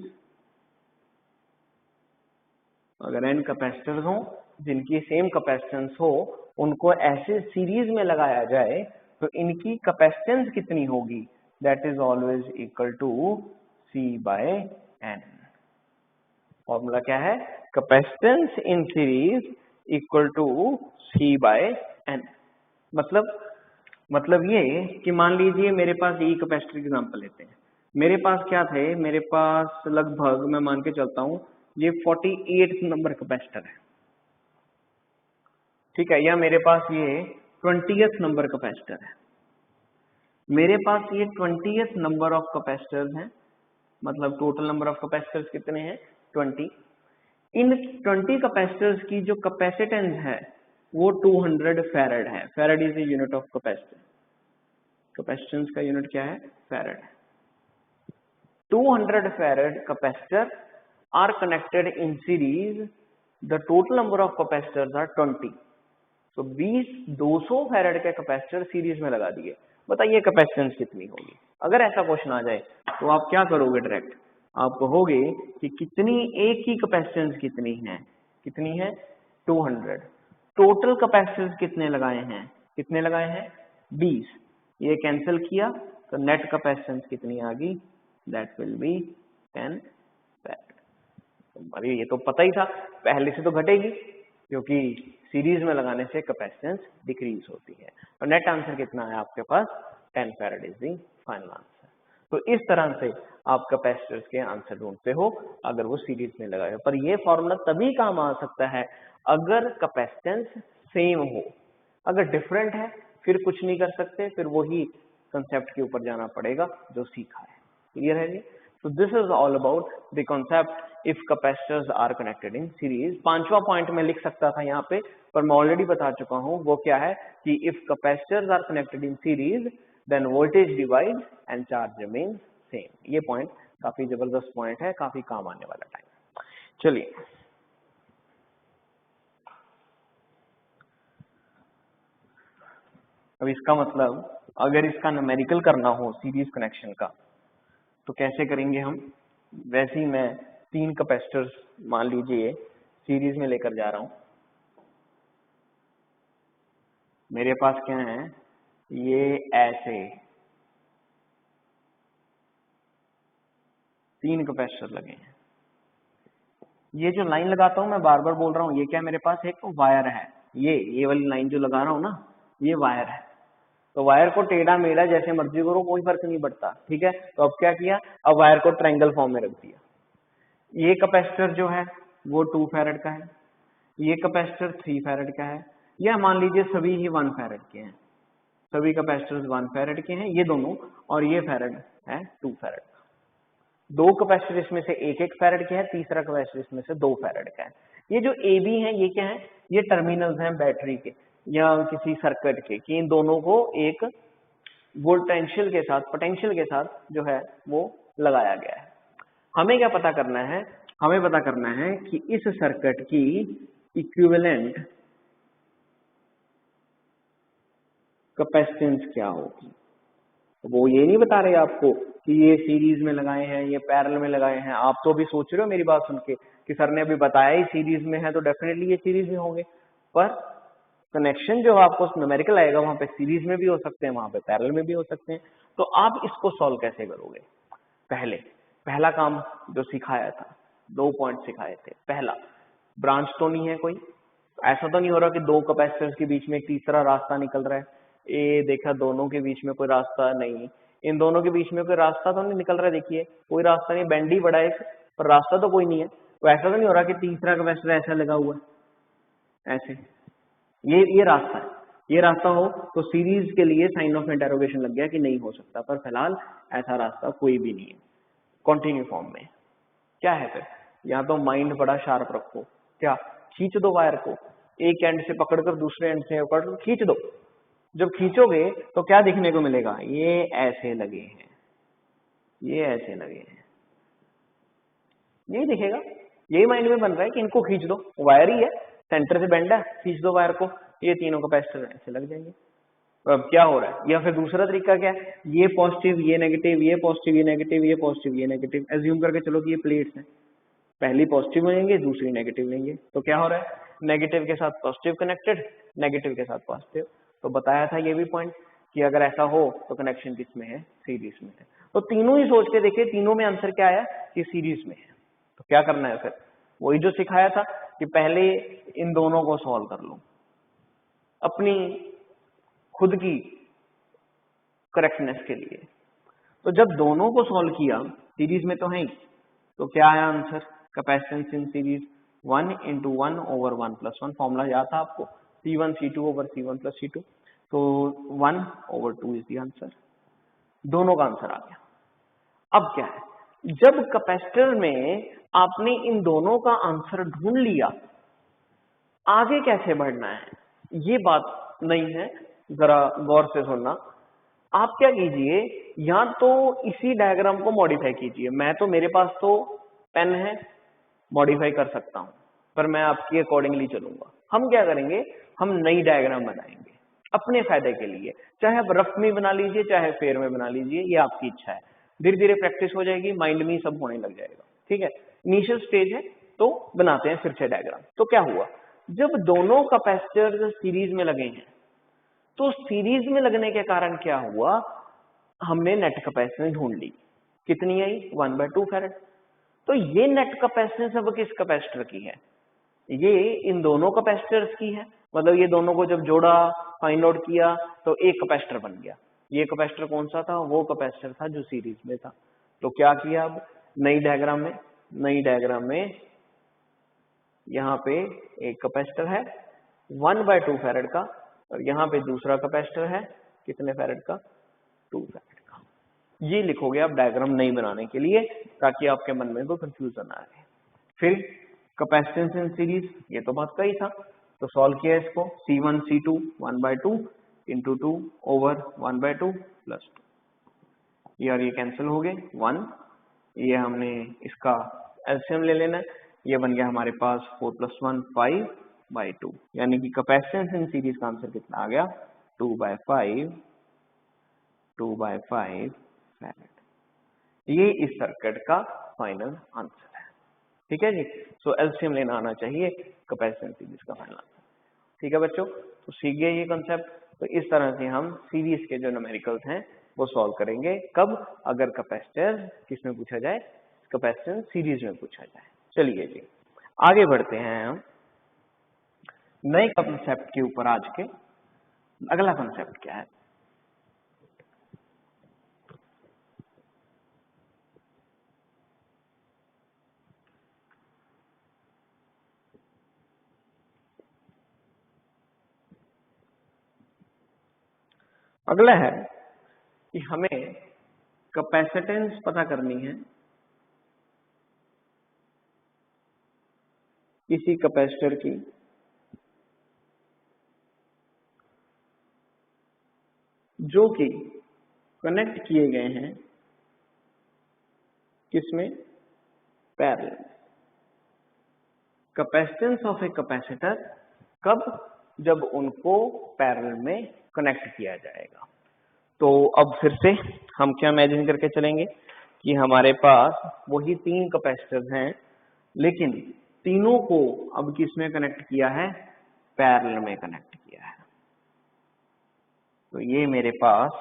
अगर n कैपेसिटर्स हो जिनकी सेम कैपेसिटेंस हो, उनको ऐसे सीरीज में लगाया जाए तो इनकी कैपेसिटेंस कितनी होगी, that is always equal to C/n। Formula क्या है, capacitance in series equal to C/n। मतलब ये कि मान लीजिए मेरे पास ये कैपेसिटर की एग्जांपल लेते हैं, मेरे पास क्या थे, मेरे पास लगभग मैं मान के चलता हूं ये 48 नंबर कैपेसिटर है, ठीक है, या मेरे पास ये 20th नंबर कैपेसिटर है, मेरे पास ये 20th नंबर ऑफ कैपेसिटर्स हैं, मतलब टोटल नंबर ऑफ कैपेसिटर्स कितने हैं, 20। इन 20 कैपेसिटर्स की जो कैपेसिटेंस है वो 200 फैराड है, farad is the unit of capacitance, capacitance का यूनिट क्या है, farad. 200 farad capacitor are connected in series, the total number of capacitors are 20, तो 200 फैराड के कैपेसिटर सीरीज में लगा दिए, बताइए कैपेसिटेंस कितनी होगी। अगर ऐसा क्वेश्चन आ जाए तो आप क्या करोगे, डायरेक्ट आप कहोगे कि कितनी, एक की कैपेसिटेंस कितनी है 200, टोटल कैपेसिटेंस कितने लगाए हैं 20, ये कैंसिल किया तो नेट कैपेसिटेंस कितनी आ गई, दैट विल बी 10 फैराड। अरे ये तो पता ही था, पहले से तो घटेगी क्योंकि सीरीज में लगाने से कैपेसिटेंस डिक्रीज होती है, और नेट आंसर कितना है आपके पास, 10 farad is the final answer. तो इस तरह से आप कैपेसिटर्स के आंसर ढूंढते हो अगर वो सीरीज में लगाए, पर ये फॉर्मूला तभी काम आ सकता है अगर कैपेसिटेंस सेम हो, अगर डिफरेंट है फिर कुछ नहीं कर सकते, फिर वही कंसेप्ट के ऊपर जाना पड़ेगा जो सीखा है। क्लियर है जी? So this is all about the concept if capacitors are connected in series। पांचवा पॉइंट में लिख सकता था यहाँ पे, पर मैं ऑलरेडी बता चुका हूँ, वो क्या है कि if capacitors are connected in series then voltage divides and charge remains same। ये पॉइंट काफी जबरदस्त पॉइंट है, काफी काम आने वाला टाइम। चलिए अब इसका मतलब अगर इसका न्यूमेरिकल करना हो सीरीज कनेक्शन का तो कैसे करेंगे हम, वैसे ही मैं 3 कैपेसिटर्स मान लीजिए सीरीज में लेकर जा रहा हूं, मेरे पास क्या है, ये ऐसे 3 कैपेसिटर लगे हैं, ये जो लाइन लगाता हूं मैं बार बार बोल रहा हूं, ये क्या है मेरे पास एक वायर है, ये वाली लाइन जो लगा रहा हूं ना, ये वायर है, तो वायर को टेढ़ा मेढ़ा जैसे मर्जी करो कोई फर्क नहीं पड़ता, ठीक है। तो अब क्या किया, अब वायर को ट्रायंगल फॉर्म में रख दिया, ये कैपेसिटर जो है वो 2 फैराड का है, ये कैपेसिटर 3 फैराड का है, या मान लीजिए सभी ही 1 फैराड के हैं, सभी कैपेसिटर्स 1 फैराड के हैं ये दोनों, और ये फैराड है 2 फैराड का। दो कैपेसिटर इसमें से एक एक फैरेड का है, तीसरा कैपेसिटर इसमें से 2 फैरेड का है। ये जो ए बी है ये क्या है, ये टर्मिनल्स हैं बैटरी के या किसी सर्किट के, कि इन दोनों को एक वोल्टेंशियल के साथ, पोटेंशियल के साथ जो है वो लगाया गया है। हमें क्या पता करना है, हमें पता करना है कि इस सर्किट की इक्विवेलेंट कैपेसिटेंस क्या होगी। वो ये नहीं बता रहे आपको कि ये सीरीज में लगाए हैं, ये पैरेलल में लगाए हैं। आप तो अभी सोच रहे हो मेरी बात सुन के कि सर ने अभी बताया ही सीरीज में है तो डेफिनेटली ये सीरीज में होंगे, पर कनेक्शन जो आपको न्यूमेरिकल आएगा वहां पे सीरीज में भी हो सकते हैं, वहां पे पैरेलल में भी हो सकते हैं। तो आप इसको सॉल्व कैसे करोगे? पहला काम जो सिखाया था, 2 पॉइंट सिखाए थे। पहला, ब्रांच तो नहीं है कोई, ऐसा तो नहीं हो रहा कि 2 कैपेसिटर्स के बीच में एक तीसरा रास्ता निकल रहा है। ये देखा दोनों के बीच में कोई रास्ता नहीं, इन दोनों के बीच में कोई रास्ता तो नहीं निकल रहा है। देखिए कोई रास्ता नहीं, बैंड ही बड़ा है पर रास्ता तो कोई नहीं है। तो ऐसा तो नहीं हो रहा कि तीसरा कैपेसिटर ऐसा लगा हुआ है ऐसे, ये रास्ता है। ये रास्ता हो तो सीरीज के लिए साइन ऑफ इंटरोगेशन लग गया कि नहीं हो सकता, पर फिलहाल ऐसा रास्ता कोई भी नहीं है कॉन्टिन्यू फॉर्म में। क्या है फिर? या तो माइंड बड़ा शार्प रखो, क्या खींच दो वायर को, एक एंड से पकड़कर दूसरे एंड से पकड़ खींच दो। जब खींचोगे तो क्या दिखने को मिलेगा? ये ऐसे लगे हैं, ये ऐसे लगे हैं, यही दिखेगा। यही माइंड में बन रहा है कि इनको खींच दो, वायर ही है, सेंटर से बेंड है, खींच दो वायर को, ये तीनों कैपेसिटर ऐसे लग जाएंगे। तो अब क्या हो रहा है? या फिर दूसरा तरीका क्या है, ये पॉजिटिव ये नेगेटिव, ये पॉजिटिव ये नेगेटिव, ये पॉजिटिव ये नेगेटिव, एज्यूम करके चलो कि ये प्लेट्स हैं, पहली पॉजिटिव लेंगे दूसरी नेगेटिव लेंगे, तो क्या हो रहा है? नेगेटिव के साथ पॉजिटिव कनेक्टेड, नेगेटिव के साथ पॉजिटिव। तो बताया था ये भी पॉइंट कि अगर ऐसा हो तो कनेक्शन किसमें है? सीरीज में है। तो तीनों ही सोच के देखिए, तीनों में आंसर क्या आया कि सीरीज में है। तो क्या करना है फिर? वही जो सिखाया था कि पहले इन दोनों को सॉल्व कर लो अपनी खुद की करेक्टनेस के लिए। तो जब दोनों को सॉल्व किया, सीरीज में तो है ही, तो क्या आया answer? Capacitance in series 1 × 1 / 1 + 1, formula याद था आपको, C1 C2 / C1 + C2, तो 1/2 इज द आंसर। दोनों का आंसर आ गया। अब क्या है, जब कैपेसिटर में आपने इन दोनों का आंसर ढूंढ लिया, आगे कैसे बढ़ना है ये बात नहीं है, जरा गौर से सुनना। आप क्या कीजिए, या तो इसी डायग्राम को मॉडिफाई कीजिए। मैं तो, मेरे पास तो पेन है, मॉडिफाई कर सकता हूं, पर मैं आपकी अकॉर्डिंगली चलूंगा। हम क्या करेंगे, हम नई डायग्राम बनाएंगे अपने फायदे के लिए। चाहे आप रफ में बना लीजिए, चाहे फेयर में बना लीजिए, ये आपकी इच्छा है। धीरे धीरे प्रैक्टिस हो जाएगी, माइंड में सब होने लग जाएगा। ठीक है, इनिशियल स्टेज है, तो बनाते हैं फिर से डायग्राम। तो क्या हुआ, जब दोनों कैपेसिटर सीरीज में लगे हैं, तो सीरीज में लगने के कारण क्या हुआ, हमने नेट कैपेसिटेंस ढूंढ ली। कितनी आई? 1/2 फैरेड। तो ये नेट कैपेसिटेंस अब किस कैपेसिटर की है? ये इन दोनों कैपेसिटर्स की है। मतलब ये दोनों को जब जोड़ा, फाइंड आउट किया, तो एक कैपेसिटर बन गया। ये कैपेसिटर कौन सा था? वो कैपेसिटर था जो सीरीज में था। तो क्या किया अब नई डायग्राम में यहाँ पे एक कैपेसिटर है 1/2 फैरेड का, और यहाँ पे दूसरा कैपेसिटर है कितने फैरेड का? 2 फैरेड का। ये लिखोगे आप डायग्राम नहीं बनाने के लिए, ताकि आपके मन में कोई कंफ्यूजन ना आए। फिर कैपेसिटेंस इन सीरीज, ये तो बात का ही था, तो सॉल्व किया इसको। C1 C2 1/2 × 2 / 1/2 + 2, ये और ये कैंसिल हो गए 1। ये हमने इसका एलसीएम ले लेना है, ये बन गया हमारे पास 4 + 1 5/2, यानी कि कैपेसिटेंस इन सीरीज का आंसर कितना आ गया? 2/5 फैरेड। ये इस सर्किट का फाइनल आंसर है। ठीक है जी। सो एलसीएम लेना आना चाहिए कैपेसिटेंस सीरीज का फाइनल आंसर। ठीक है बच्चों, तो सीख गए ये कंसेप्ट। तो इस तरह से हम सीरीज के जो न्यूमेरिकल्स हैं वो सॉल्व करेंगे। कब? अगर कैपेसिटर किस में पूछा जाए? कैपेसिटेंस सीरीज में पूछा जाए। चलिए जी, आगे बढ़ते हैं हम नए कंसेप्ट के ऊपर। आज के अगला कंसेप्ट क्या है? अगला है कि हमें कैपेसिटेंस पता करनी है किसी कैपेसिटर की जो कि कनेक्ट किए गए हैं किसमें, parallel. Capacitance of a capacitor कब, जब उनको पैरेलल में कनेक्ट किया जाएगा। तो अब फिर से हम क्या इमेजिन करके चलेंगे कि हमारे पास वही 3 कैपेसिटर्स हैं, लेकिन तीनों को अब किसमें कनेक्ट किया है, पैरेलल में कनेक्ट किया है। तो ये मेरे पास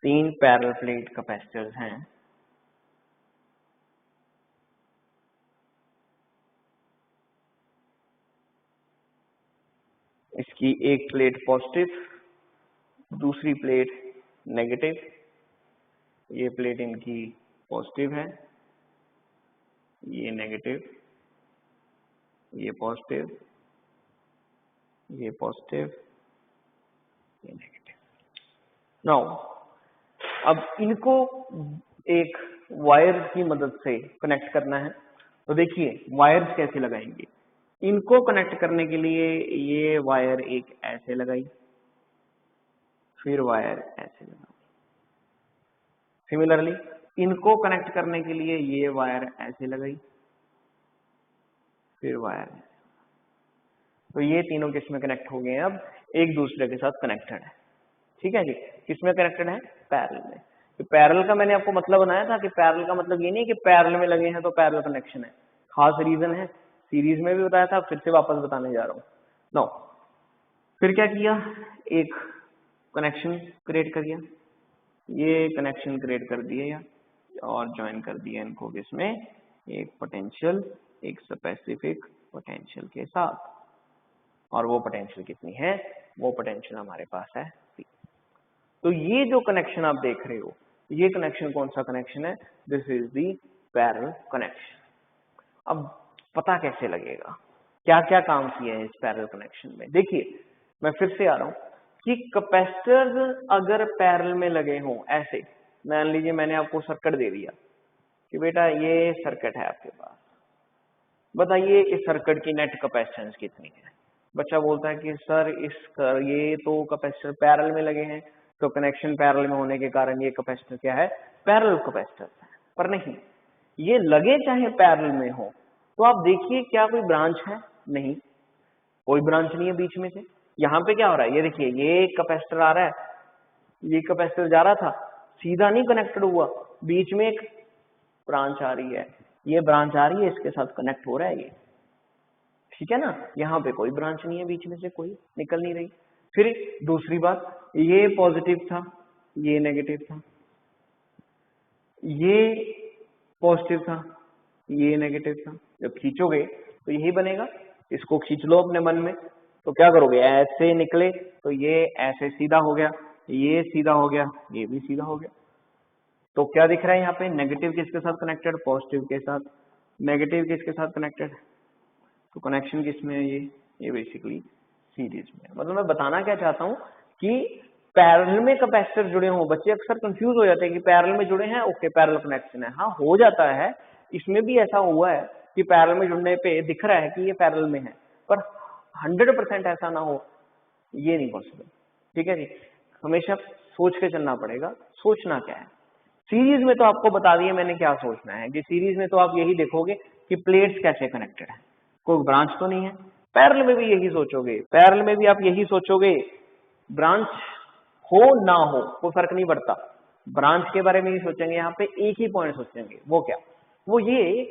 3 पैरेलल प्लेट कैपेसिटर्स हैं। इसकी एक प्लेट पॉजिटिव, दूसरी प्लेट नेगेटिव। ये प्लेट इनकी पॉजिटिव है, ये नेगेटिव, ये पॉजिटिव, ये पॉजिटिव, ये नेगेटिव। नाउ अब इनको एक वायर की मदद से कनेक्ट करना है। तो देखिए वायर्स कैसे लगाएंगे। इनको कनेक्ट करने के लिए ये वायर एक ऐसे लगाई, फिर वायर ऐसे लगाई। सिमिलरली इनको कनेक्ट करने के लिए ये वायर ऐसे लगाई, फिर वायर। तो ये तीनों किसमें कनेक्ट हो गए हैं, अब एक दूसरे के साथ कनेक्टेड है। ठीक है जी, किसमें कनेक्टेड है, पैरेलल में। तो पैरेलल का मैंने आपको मतलब बनाया था कि पैरेलल का मतलब ये नहीं कि पैरेलल में लगे हैं तो पैरेलल कनेक्शन है, खास रीजन है। सीरीज में भी बताया था, फिर से वापस बताने जा रहा हूँ। नो, फिर क्या किया, एक कनेक्शन क्रिएट कर दिया, ये कनेक्शन क्रिएट कर दिया और ज्वाइन कर दिया इनको किसमें, एक पोटेंशियल, एक स्पेसिफिक पोटेंशियल के साथ। और वो पोटेंशियल कितनी है, वो पोटेंशियल हमारे पास है P। तो ये जो कनेक्शन आप देख रहे हो, ये कनेक्शन कौन सा कनेक्शन है, this is the parallel connection. अब पता कैसे लगेगा, क्या क्या काम किए हैं इस पैरेलल कनेक्शन में। देखिए मैं फिर से आ रहा हूं कि कैपेसिटर्स अगर पैरेलल में लगे हों, ऐसे मान लीजिए मैंने आपको सर्किट दे दिया कि बेटा ये सर्किट है आपके पास, बताइए इस सर्किट की नेट कैपेसिटेंस कितनी है। बच्चा बोलता है कि सर ये तो कैपेसिटर पैरेलल में लगे हैं, तो कनेक्शन पैरेलल में होने के कारण ये कैपेसिटर क्या है, पैरेलल कैपेसिटर है। पर नहीं, ये लगे चाहे पैरेलल में हो, तो आप देखिए क्या कोई ब्रांच है, नहीं, कोई ब्रांच नहीं है बीच में से। यहाँ पे क्या हो रहा है, ये देखिए ये कैपेसिटर आ रहा है, ये कैपेसिटर जा रहा था, सीधा नहीं कनेक्टेड हुआ, बीच में एक ब्रांच आ रही है, ये ब्रांच आ रही है, इसके साथ कनेक्ट हो रहा है ये। ठीक है ना, यहाँ पे कोई ब्रांच नहीं है, बीच में से कोई निकल नहीं रही। फिर दूसरी बात, ये पॉजिटिव था, ये नेगेटिव था, ये पॉजिटिव था, ये नेगेटिव था। जब खींचोगे तो यही बनेगा, इसको खींच लो अपने मन में, तो क्या करोगे, ऐसे निकले तो ये ऐसे सीधा हो गया, ये सीधा हो गया, ये भी सीधा हो गया। तो क्या दिख रहा है यहाँ पे, नेगेटिव किसके साथ कनेक्टेड, पॉजिटिव के साथ, नेगेटिव किसके साथ कनेक्टेड। तो कनेक्शन किसमें है, ये बेसिकली सीरीज में। मतलब मैं बताना क्या चाहता हूँ कि पैरेलल में कैपेसिटर जुड़े हों, बच्चे अक्सर कंफ्यूज हो जाते हैं कि पैरेलल में जुड़े हैं, ओके पैरेलल कनेक्शन है। हाँ हो जाता है, इसमें भी ऐसा हुआ है कि पैरेलल में जुड़ने पे दिख रहा है कि ये पैरेलल में है, पर 100% ऐसा ना हो, ये नहीं पॉसिबल। ठीक है जी, हमेशा सोच के चलना पड़ेगा। सोचना क्या है, सीरीज में तो आपको बता दिया मैंने क्या सोचना है कि सीरीज में तो आप यही देखोगे कि प्लेट्स कैसे कनेक्टेड है, कोई ब्रांच तो नहीं है। पैरेलल में भी यही सोचोगे, पैरेलल में भी आप यही सोचोगे, ब्रांच हो ना हो कोई फर्क नहीं पड़ता, ब्रांच के बारे में ही सोचेंगे। यहाँ पे एक ही पॉइंट सोचेंगे, वो क्या, वो ये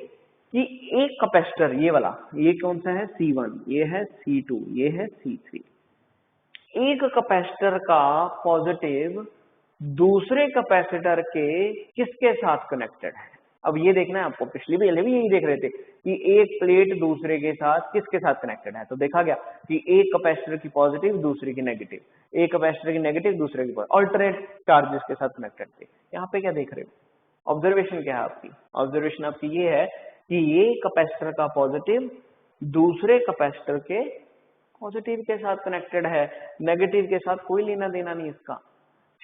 कि एक कैपेसिटर, ये वाला, ये कौन सा है C1, ये है C2, ये है C3। एक कैपेसिटर का पॉजिटिव दूसरे कैपेसिटर के किसके साथ कनेक्टेड है। अब ये देखना है आपको, पिछली भी यही देख रहे थे कि एक प्लेट दूसरे के साथ किसके साथ कनेक्टेड है। तो देखा गया कि एक कैपेसिटर की पॉजिटिव दूसरे की नेगेटिव, एक कैपेसिटर की नेगेटिव दूसरे की पॉजिटिव, अल्टरनेट चार्जेस के साथ कनेक्टेड थे। यहाँ पे क्या देख रहे हो, ऑब्जर्वेशन क्या है आपकी, ऑब्जर्वेशन आपकी ये है कि ये कैपेसिटर का पॉजिटिव दूसरे कैपेसिटर के पॉजिटिव के साथ कनेक्टेड है, नेगेटिव के साथ कोई लेना देना नहीं इसका।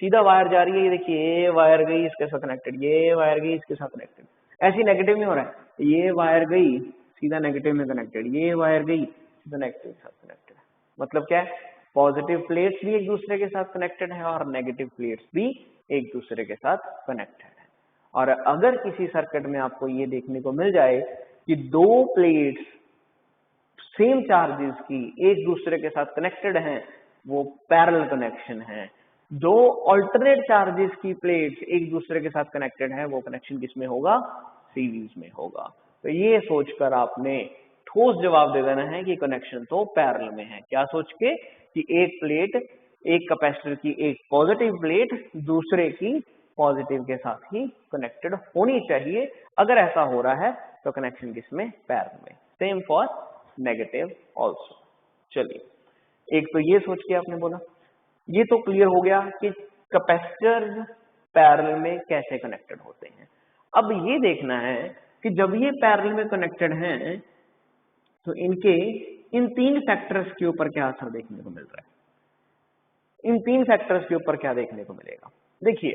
सीधा वायर जा रही है, ये देखिए ये वायर गई इसके साथ कनेक्टेड, ये वायर गई इसके साथ कनेक्टेड, ऐसी नेगेटिव नहीं हो रहा है, ये वायर गई सीधा नेगेटिव में कनेक्टेड, ये वायर गई सीधा नेगेटिव के साथ कनेक्टेड है। मतलब क्या है, पॉजिटिव प्लेट्स भी एक दूसरे के साथ कनेक्टेड है और नेगेटिव प्लेट्स भी एक दूसरे के साथ कनेक्टेड है। और अगर किसी सर्किट में आपको ये देखने को मिल जाए कि दो प्लेट्स सेम चार्जेस की एक दूसरे के साथ कनेक्टेड हैं, वो पैरेलल कनेक्शन है। दो ऑल्टरनेट चार्जेस की प्लेट्स एक दूसरे के साथ कनेक्टेड है, वो कनेक्शन किसमें होगा, सीरीज में होगा। तो ये सोचकर आपने ठोस जवाब दे देना है कि कनेक्शन तो पैरेलल में है। क्या सोच के, कि एक प्लेट, एक कैपेसिटर की एक पॉजिटिव प्लेट दूसरे की पॉजिटिव के साथ ही कनेक्टेड होनी चाहिए। अगर ऐसा हो रहा है तो कनेक्शन किसमें, पैरेलल में। Same for negative also. चलिए, एक तो ये सोच के आपने बोला, ये तो क्लियर हो गया कि कैपेसिटर पैरेलल में कैसे कनेक्टेड होते हैं। अब ये देखना है कि जब ये पैरेलल में कनेक्टेड हैं तो इनके इन तीन फैक्टर्स के ऊपर क्या असर देखने को मिल रहा है। इन तीन फैक्टर्स के ऊपर क्या देखने को मिलेगा, देखिए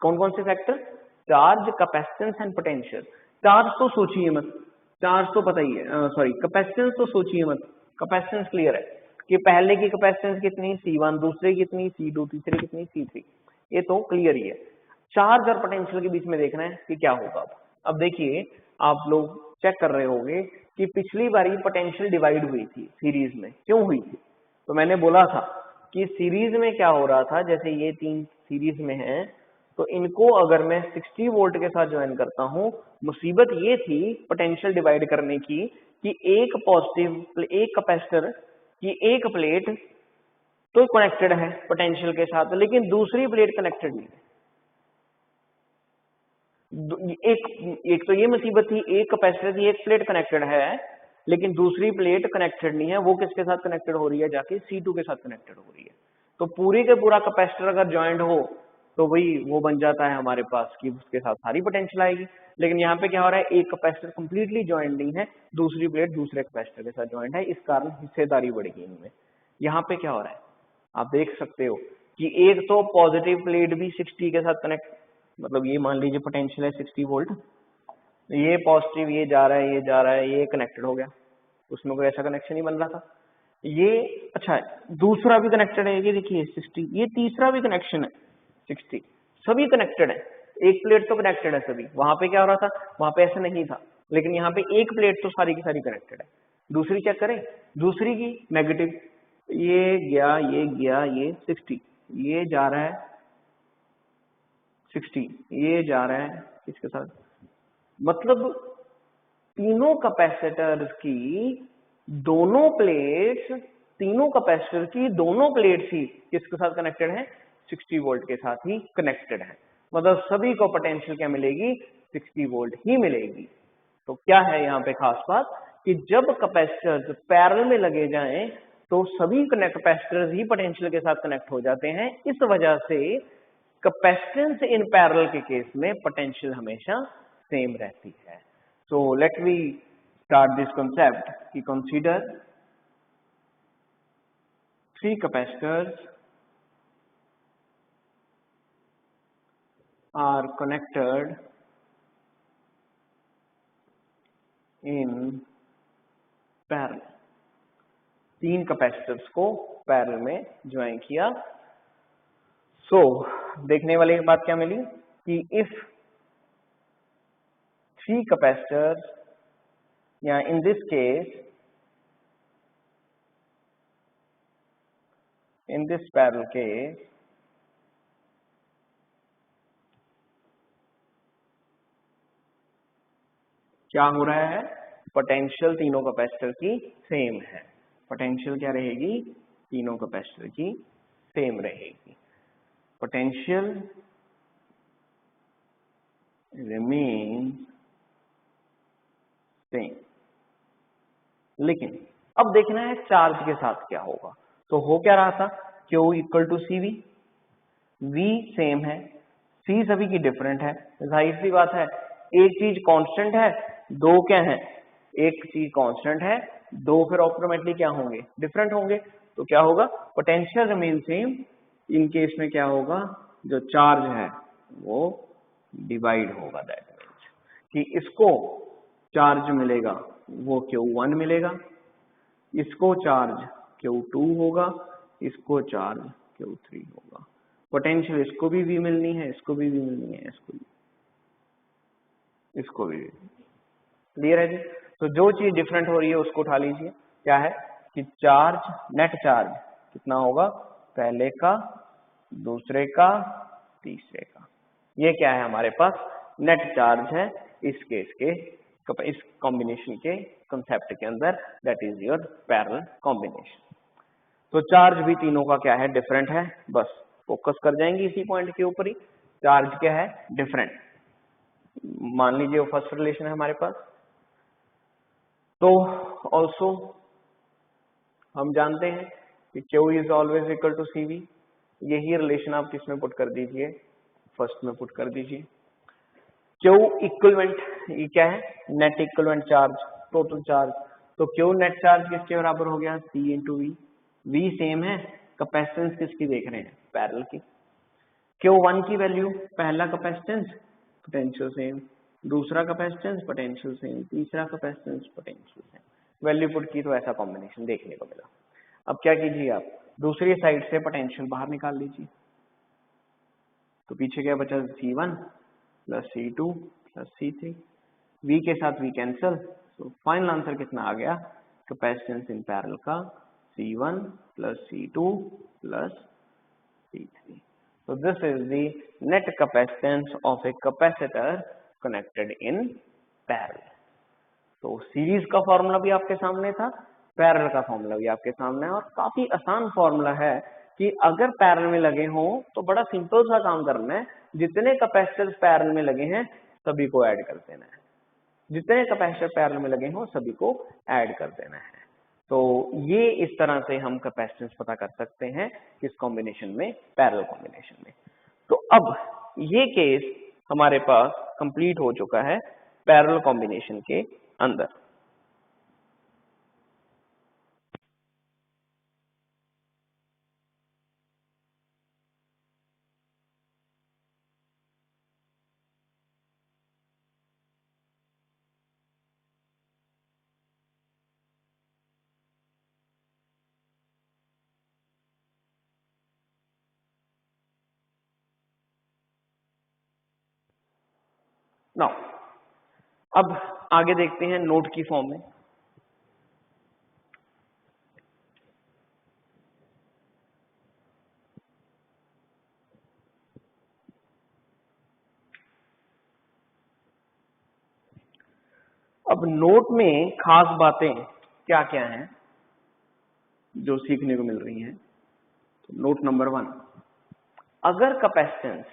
कौन कौन से factor, charge, capacitance and potential. Charge तो सोचिए मत, चार्ज तो पता ही है, सॉरी कैपेसिटेंस तो सोचिए मत, कैपेसिटेंस क्लियर है कि पहले की कैपेसिटेंस कितनी C1, दूसरे की कितनी C2, तीसरे की कितनी C3, ये तो क्लियर ही है। चार्ज और पोटेंशियल के बीच में देखना है कि क्या होगा। अब देखिए, आप लोग चेक कर रहे होंगे कि पिछली बारी पोटेंशियल डिवाइड हुई थी सीरीज में, क्यों हुई थी, तो मैंने बोला था कि सीरीज में क्या हो रहा था, जैसे ये तीन सीरीज में हैं तो इनको अगर मैं 60 वोल्ट के साथ ज्वाइन करता हूं, मुसीबत ये थी पोटेंशियल डिवाइड करने की कि एक पॉजिटिव, एक कैपेसिटर की एक प्लेट तो कनेक्टेड है पोटेंशियल के साथ, लेकिन दूसरी प्लेट कनेक्टेड नहीं है। एक तो ये मुसीबत थी, एक कैपेसिटर की एक प्लेट कनेक्टेड है लेकिन दूसरी प्लेट कनेक्टेड नहीं है। वो किसके साथ कनेक्टेड हो रही है, जाके C2 के साथ कनेक्टेड हो रही है। तो पूरी के पूरा कैपेसिटर अगर ज्वाइंट हो तो वही वो बन जाता है हमारे पास कि उसके साथ सारी पोटेंशियल आएगी। लेकिन यहाँ पे क्या हो रहा है, एक कैपेसिटर कंप्लीटली ज्वाइंट नहीं है, दूसरी प्लेट दूसरे कैपेसिटर के साथ ज्वाइंट है, इस कारण हिस्सेदारी बढ़ेगी इनमें। यहाँ पे क्या हो रहा है, आप देख सकते हो कि एक तो पॉजिटिव प्लेट भी 60 के साथ कनेक्ट, मतलब ये मान लीजिए पोटेंशियल है 60 वोल्ट, ये पॉजिटिव, ये जा रहा है, ये जा रहा है, ये कनेक्टेड हो गया, उसमें कोई ऐसा कनेक्शन नहीं बन रहा था। ये अच्छा है, दूसरा भी कनेक्टेड है, ये देखिए 60, ये तीसरा भी कनेक्शन है 60, सभी कनेक्टेड है, एक प्लेट तो कनेक्टेड है सभी। वहां पे क्या हो रहा था, वहां पे ऐसा नहीं था, लेकिन यहाँ पे एक प्लेट तो सारी की सारी कनेक्टेड है। दूसरी चेक करें, दूसरी की नेगेटिव, ये गया, ये गया, ये 60, ये जा रहा है 60, ये जा रहा है इसके साथ, मतलब तीनों कैपेसिटर्स की दोनों प्लेट्स, तीनों कैपेसिटर की दोनों प्लेट्स ही किसके साथ कनेक्टेड है, 60 वोल्ट के साथ ही कनेक्टेड है। मतलब सभी को पोटेंशियल क्या मिलेगी, 60 वोल्ट ही मिलेगी। तो क्या है यहाँ पे खास बात कि जब कैपेसिटर्स पैरेलल में लगे जाएं तो सभी कैपेसिटर्स ही पोटेंशियल के साथ कनेक्ट हो जाते हैं। इस वजह से कैपेसिटेंस इन पैरेलल के केस में पोटेंशियल हमेशा सेम रहती है। So let me start this concept कि consider three capacitors are connected in parallel। तीन कैपेसिटर्स को पैरेलल में ज्वाइन किया। So देखने वाली बात क्या मिली कि if three capacitors, या in this case, in this parallel case, क्या हो रहा है, पोटेंशियल तीनों कैपेसिटर की सेम है। पोटेंशियल क्या रहेगी, तीनों कैपेसिटर की सेम रहेगी। Potential remains same. लेकिन अब देखना है चार्ज के साथ क्या होगा। तो हो क्या रहा था, Q equal to CV, V same है, C सभी की डिफरेंट है। जाहिर सी बात है, एक चीज कांस्टेंट है, दो क्या है, एक चीज कांस्टेंट है, दो फिर ऑटोमेटिकली क्या होंगे, डिफरेंट होंगे। तो क्या होगा, potential remain same. In case में क्या होगा, जो चार्ज है वो डिवाइड होगा। दैट मीन्स कि इसको चार्ज मिलेगा वो Q1 मिलेगा, इसको चार्ज Q2 होगा, इसको चार्ज Q3 होगा। पोटेंशियल इसको भी V मिलनी है, इसको भी V मिलनी है, इसको भी क्लियर है जी। तो जो चीज डिफरेंट हो रही है उसको उठा लीजिए। क्या है कि चार्ज, नेट चार्ज कितना होगा, पहले का, दूसरे का, तीसरे का। ये क्या है हमारे पास, नेट चार्ज है इस केस के, इस कॉम्बिनेशन के कंसेप्ट के अंदर, that is your parallel combination. तो चार्ज भी तीनों का क्या है, डिफरेंट है। बस फोकस कर जाएंगे इसी पॉइंट के ऊपर ही, चार्ज क्या है, डिफरेंट। मान लीजिए वो फर्स्ट रिलेशन है हमारे पास। तो ऑल्सो हम जानते हैं कि Q is always equal to CV। यही रिलेशन आप किसमें पुट कर दीजिए, फर्स्ट में पुट कर दीजिए। Q इक्विवेलेंट, ये क्या है, net equivalent charge, total charge. तो Q नेट चार्ज किसके बराबर हो गया, C into V। V same है, कैपेसिटेंस किसकी देख रहे हैं, पैरेलल की। Q1 की वैल्यू, पहला कैपेसिटेंस पोटेंशियल सेम, दूसरा कैपेसिटेंस पोटेंशियल सेम, तीसरा capacitance potential same. Value put की तो ऐसा कॉम्बिनेशन देखने को मिला। अब क्या कीजिए आप, दूसरी साइड से पोटेंशियल बाहर निकाल लीजिए। तो पीछे क्या बचा, C1 plus C2 plus C3। V के साथ V कैंसल, तो फाइनल आंसर कितना आ गया, कैपेसिटेंस इन पैरेलल का C1 plus C2 plus C3। So this is the net capacitance of a capacitor connected in parallel. तो सीरीज का formula भी आपके सामने था, पैरेलल का फॉर्मूला भी आपके सामने है, और काफी आसान फॉर्मूला है कि अगर पैरेलल में लगे हों तो बड़ा सिंपल सा काम करना है, जितने कैपेसिटर्स पैरेलल में लगे हैं सभी को ऐड कर देना है। जितने कैपेसिटर पैरेलल में लगे हों सभी को ऐड कर देना है। तो ये इस तरह से हम कैपेसिटेंस पता कर सकते हैं किस कॉम्बिनेशन में, पैरेलल कॉम्बिनेशन में। तो अब ये केस हमारे पास कंप्लीट हो चुका है पैरेलल कॉम्बिनेशन के अंदर। नाउ अब आगे देखते हैं नोट की फॉर्म में। अब नोट में खास बातें क्या क्या हैं जो सीखने को मिल रही हैं। तो नोट नंबर 1, अगर कैपेसिटेंस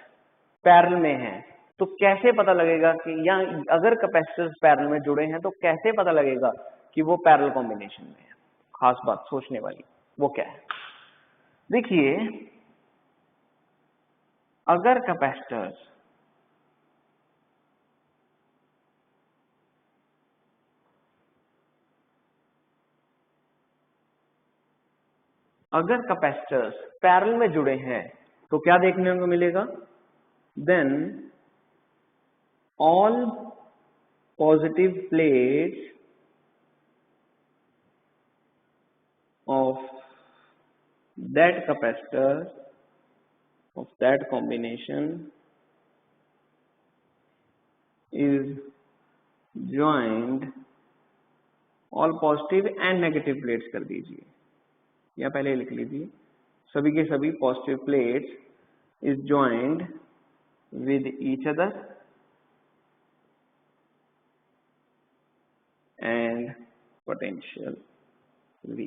पैरेलल में है तो कैसे पता लगेगा कि, या अगर कैपेसिटर्स पैरेलल में जुड़े हैं तो कैसे पता लगेगा कि वो पैरेलल कॉम्बिनेशन में है। खास बात सोचने वाली वो क्या है, देखिए अगर कैपेसिटर्स पैरेलल में जुड़े हैं तो क्या देखने को मिलेगा, then all positive plates of that capacitor of that combination is joined, all positive and negative plates कर दीजिए या पहले लिख लीजिए, सभी के सभी positive plates is joined with each other and potential V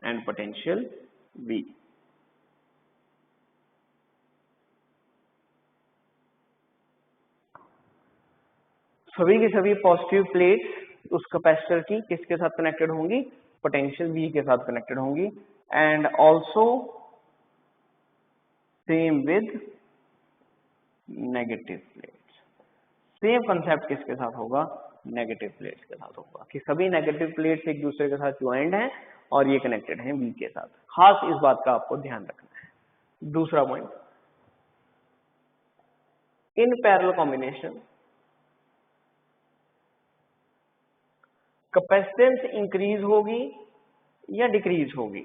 and potential V। सभी की सभी पॉजिटिव प्लेट्स उस कैपेसिटर की किसके साथ कनेक्टेड होंगी, पोटेंशियल V के साथ कनेक्टेड होंगी, and also same with negative plates. Same concept किसके साथ होगा, नेगेटिव प्लेट्स के साथ होगा, कि सभी नेगेटिव प्लेट्स एक दूसरे के साथ ज्वाइंट हैं और ये कनेक्टेड हैं V के साथ। खास इस बात का आपको ध्यान रखना है। दूसरा पॉइंट, इन पैरेलल कॉम्बिनेशन कैपेसिटेंस इंक्रीज होगी या डिक्रीज होगी?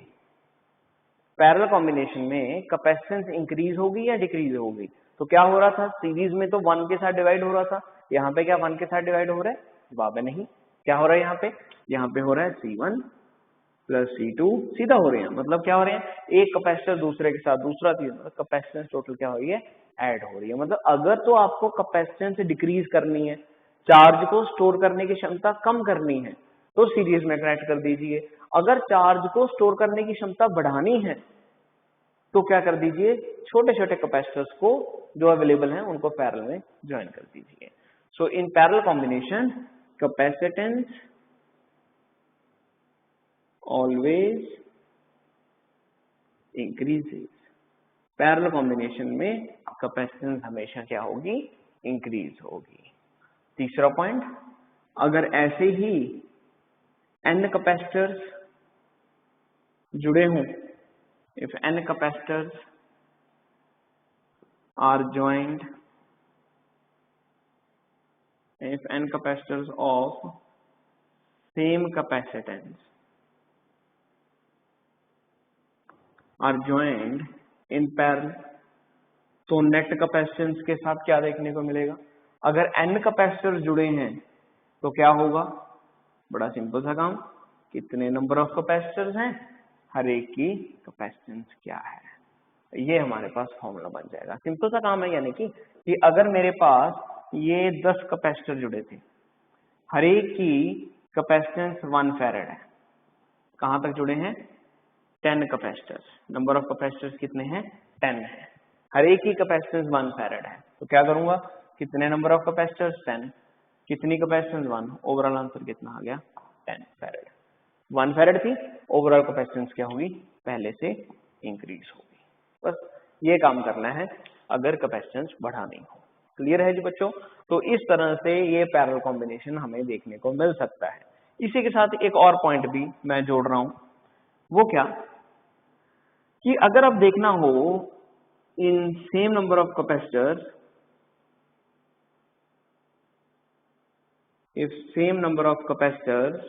पैरेलल कॉम्बिनेशन में कैपेसिटेंस इंक्रीज होगी या डिक्रीज होगी? तो क्या हो रहा था, सीरीज में तो 1 के साथ डिवाइड हो रहा था, यहाँ पे क्या 1 के साथ डिवाइड हो रहा है? जवाब है नहीं। क्या हो रहा है यहाँ पे हो रहा है C1 प्लस C2 सीधा हो रहे हैं। मतलब क्या हो रहे हैं, एक कैपेसिटर दूसरे के साथ, दूसरा तीसरा, मतलब कैपेसिटेंस टोटल क्या हो रही है, ऐड हो रही है। मतलब अगर तो आपको कैपेसिटेंस डिक्रीज करनी है, चार्ज को स्टोर करने की क्षमता कम करनी है, तो सीरीज में कनेक्ट कर दीजिए। अगर चार्ज को स्टोर करने की क्षमता बढ़ानी है तो क्या कर दीजिए, छोटे छोटे कैपेसिटर्स को जो अवेलेबल हैं उनको पैरेलल में ज्वाइन कर दीजिए। So in parallel combination capacitance always increases. Parallel combination में कैपेसिटेंस हमेशा क्या होगी, इंक्रीज होगी। तीसरा पॉइंट, अगर ऐसे ही n कैपेसिटर्स जुड़े हों, if n capacitors are joined, if n capacitors of same capacitance are joined in parallel, तो नेट कैपेसिटेंस के साथ क्या देखने को मिलेगा? अगर n कैपेसिटर्स जुड़े हैं तो क्या होगा? बड़ा सिंपल सा काम, कितने नंबर ऑफ कैपेसिटर्स हैं, हर एक की कैपेसिटेंस क्या है, ये हमारे पास फॉर्मूला बन जाएगा। सिंपल सा काम है, यानी कि अगर मेरे पास ये 10 कैपेसिटर जुड़े थे, हर एक की कैपेसिटेंस 1 फैरेड है, कहां तक जुड़े हैं, 10 कैपेसिटर्स, नंबर ऑफ कैपेसिटर्स कितने हैं, 10 है, हर एक की कैपेसिटेंस 1 फैरेड है, तो क्या करूंगा, कितने नंबर ऑफ कैपेसिटर्स, 10, कितनी कैपेसिटेंस 1, ओवरऑल आंसर कितना आ गया, 10 फैरेड। 1 फैरेड थी, ओवरऑल कैपेसिटेंस क्या होगी, पहले से इंक्रीज होगी। बस ये काम करना है अगर कैपेसिटेंस बढ़ानी हो। क्लियर है जी बच्चों? तो इस तरह से ये पैरेलल कॉम्बिनेशन हमें देखने को मिल सकता है। इसी के साथ एक और पॉइंट भी मैं जोड़ रहा हूं, वो क्या कि अगर अब देखना हो in same number of capacitors, if same number of capacitors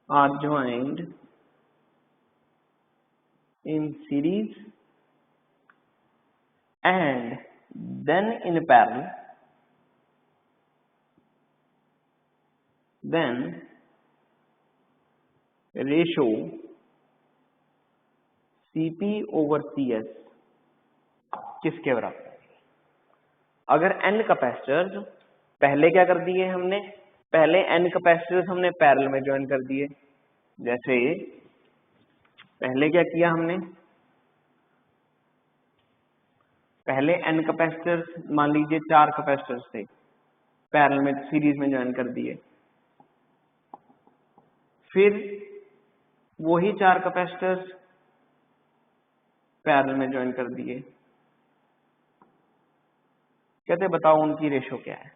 are joined in series and then in parallel, then ratio Cp over Cs किसके बराबर? अगर n कैपेसिटर्स, पहले क्या कर दिए हमने, पहले n कैपेसिटर्स हमने पैरेलल में ज्वाइन कर दिए। जैसे पहले क्या किया हमने, पहले n कैपेसिटर्स, मान लीजिए 4 कैपेसिटर्स थे, पैरेलल में सीरीज में ज्वाइन कर दिए, फिर वही 4 कैपेसिटर्स पैरेलल में ज्वाइन कर दिए। कहते बताओ उनकी रेशो क्या है?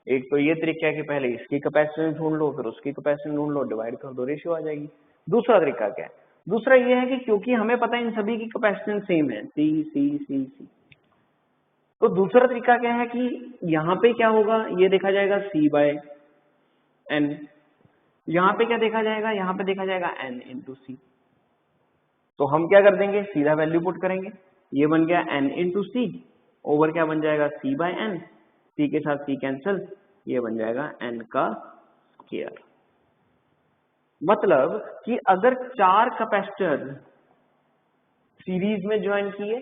एक तो ये तरीका है कि पहले इसकी कैपेसिटेंस ढूंढ लो, फिर उसकी कैपेसिटेंस ढूंढ लो, डिवाइड कर दो, रेशियो आ जाएगी। दूसरा तरीका क्या है? दूसरा ये है कि क्योंकि हमें पता है इन सभी की कैपेसिटेंस सेम है, सी सी सी सी, तो दूसरा तरीका क्या है कि यहाँ पे क्या होगा, ये देखा जाएगा C बाय N, यहाँ पे क्या देखा जाएगा, यहाँ पे देखा जाएगा N इंटू C। तो हम क्या कर देंगे, सीधा वैल्यू पुट करेंगे, ये बन गया N इंटू C, ओवर क्या बन जाएगा C बाय N, C के साथ C कैंसिल, ये बन जाएगा N का स्क्वायर। मतलब कि अगर 4 कैपेसिटर सीरीज में ज्वाइन किए,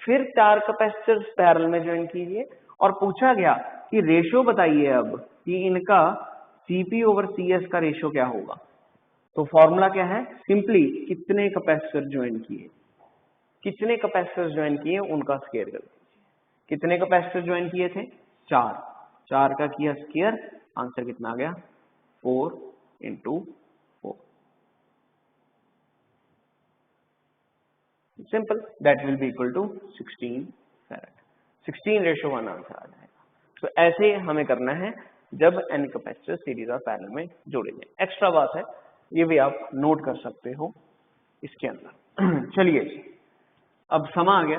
फिर 4 कैपेसिटर पैरेलल में ज्वाइन कीजिए, और पूछा गया कि रेशियो बताइए अब कि इनका Cp ओवर Cs का रेशियो क्या होगा, तो फॉर्मूला क्या है, सिंपली कितने कैपेसिटर ज्वाइन किए, कितने कैपेसिटर ज्वाइन किए उनका स्क्वायर कर दीजिए। कितने कैपेसिटर ज्वाइन किए थे, 4, 4 का किया स्क्वायर, आंसर कितना आ गया, 4 into 4, simple, that will be equal to 16 farad. 16:1 answer आ जाएगा। तो ऐसे हमें करना है जब n कैपेसिटर सीरीज और पैरेलल में जोड़े जाए। एक्स्ट्रा बात है, ये भी आप नोट कर सकते हो इसके अंदर। चलिए जी, अब समा आ गया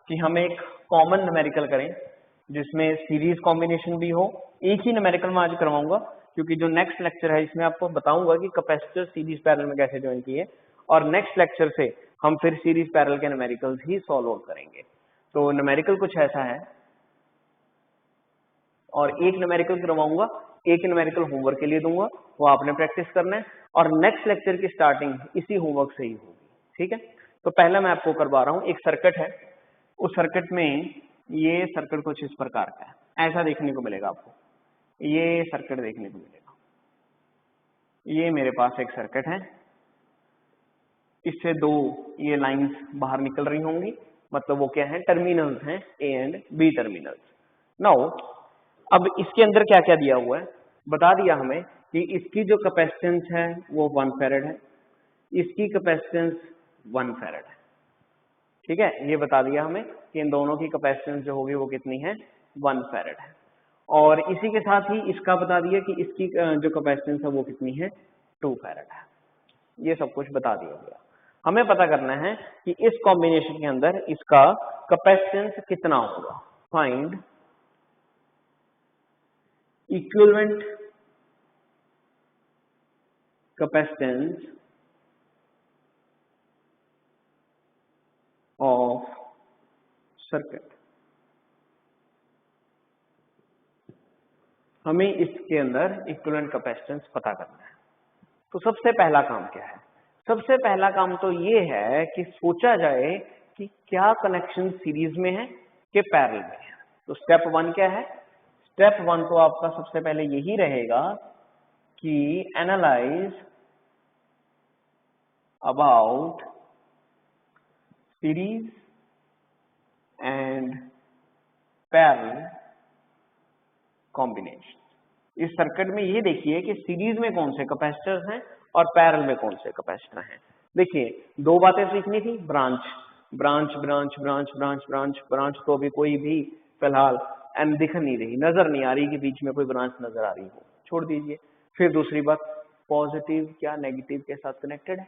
कि हम एक कॉमन न्यूमेरिकल करें जिसमें सीरीज कॉम्बिनेशन भी हो। एक ही न्यूमेरिकल में आज करवाऊंगा क्योंकि जो नेक्स्ट लेक्चर है इसमें आपको बताऊंगा कि कैपेसिटर सीरीज पैरेलल में कैसे ज्वाइन किए, और नेक्स्ट लेक्चर से हम फिर सीरीज पैरेलल के न्यूमेरिकल्स ही सॉल्व करेंगे। तो न्यूमेरिकल कुछ ऐसा है, और एक न्यूमेरिकल करवाऊंगा, एक न्यूमेरिकल होमवर्क के लिए दूंगा, वो आपने प्रैक्टिस करना है, और नेक्स्ट लेक्चर की स्टार्टिंग इसी होमवर्क से ही होगी। ठीक है, तो पहला मैं आपको करवा रहा हूँ, एक सर्किट है, उस सर्किट में ये सर्किट कुछ इस प्रकार का है, ऐसा देखने को मिलेगा आपको, ये सर्किट देखने को मिलेगा। ये मेरे पास एक सर्किट है, इससे दो ये लाइंस बाहर निकल रही होंगी, मतलब वो क्या है, टर्मिनल्स हैं, A and B terminals. Now अब इसके अंदर क्या क्या दिया हुआ है, बता दिया हमें कि इसकी जो कैपेसिटेंस है वो 1 फैरेड है, इसकी कैपेसिटेंस 1 फैरेड है। ठीक है, ये बता दिया हमें कि इन दोनों की कैपेसिटेंस जो होगी वो कितनी है, 1 फैरेड है। और इसी के साथ ही इसका बता दिया कि इसकी जो कैपेसिटेंस है वो कितनी है, 2 फैरेड है। ये सब कुछ बता दिया गया। हमें पता करना है कि इस कॉम्बिनेशन के अंदर इसका कैपेसिटेंस कितना होगा। Find equivalent capacitance of circuit. हमें इसके अंदर इक्विवेलेंट कैपेसिटेंस पता करना है। तो सबसे पहला काम क्या है, सबसे पहला काम तो ये है कि सोचा जाए कि क्या कनेक्शन सीरीज में है कि पैरेलल में है। तो स्टेप 1 क्या है, स्टेप 1 तो आपका सबसे पहले यही रहेगा कि analyse about series and parallel combination. इस सर्किट में ये देखिए कि सीरीज में कौन से कैपेसिटर्स हैं और पैरेलल में कौन से कैपेसिटर हैं। देखिए दो बातें सीखनी थी, branch branch branch branch branch branch branch, तो अभी कोई भी फिलहाल एंड दिख नहीं रही, नजर नहीं आ रही कि बीच में कोई ब्रांच नजर आ रही हो, छोड़ दीजिए। फिर दूसरी बात, पॉजिटिव क्या नेगेटिव के साथ कनेक्टेड है,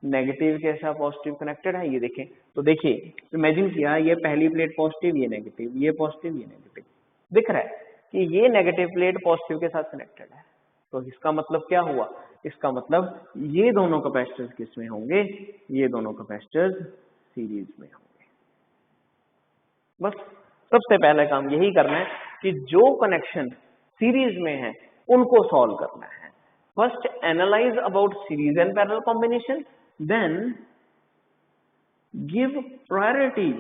नेगेटिव के साथ पॉजिटिव कनेक्टेड है। ये देखें, तो देखिए इमेजिन किया, ये पहली प्लेट पॉजिटिव, ये नेगेटिव, ये पॉजिटिव, ये नेगेटिव, दिख रहा है कि ये नेगेटिव प्लेट पॉजिटिव के साथ कनेक्टेड है। तो इसका मतलब क्या हुआ, इसका मतलब ये दोनों कैपेसिटर्स किस में होंगे, ये दोनों कैपेसिटर्स सीरीज में होंगे। बस सबसे पहला काम यही करना है कि जो कनेक्शन सीरीज में है उनको सॉल्व करना है। First analyse about series and parallel combination, then give priority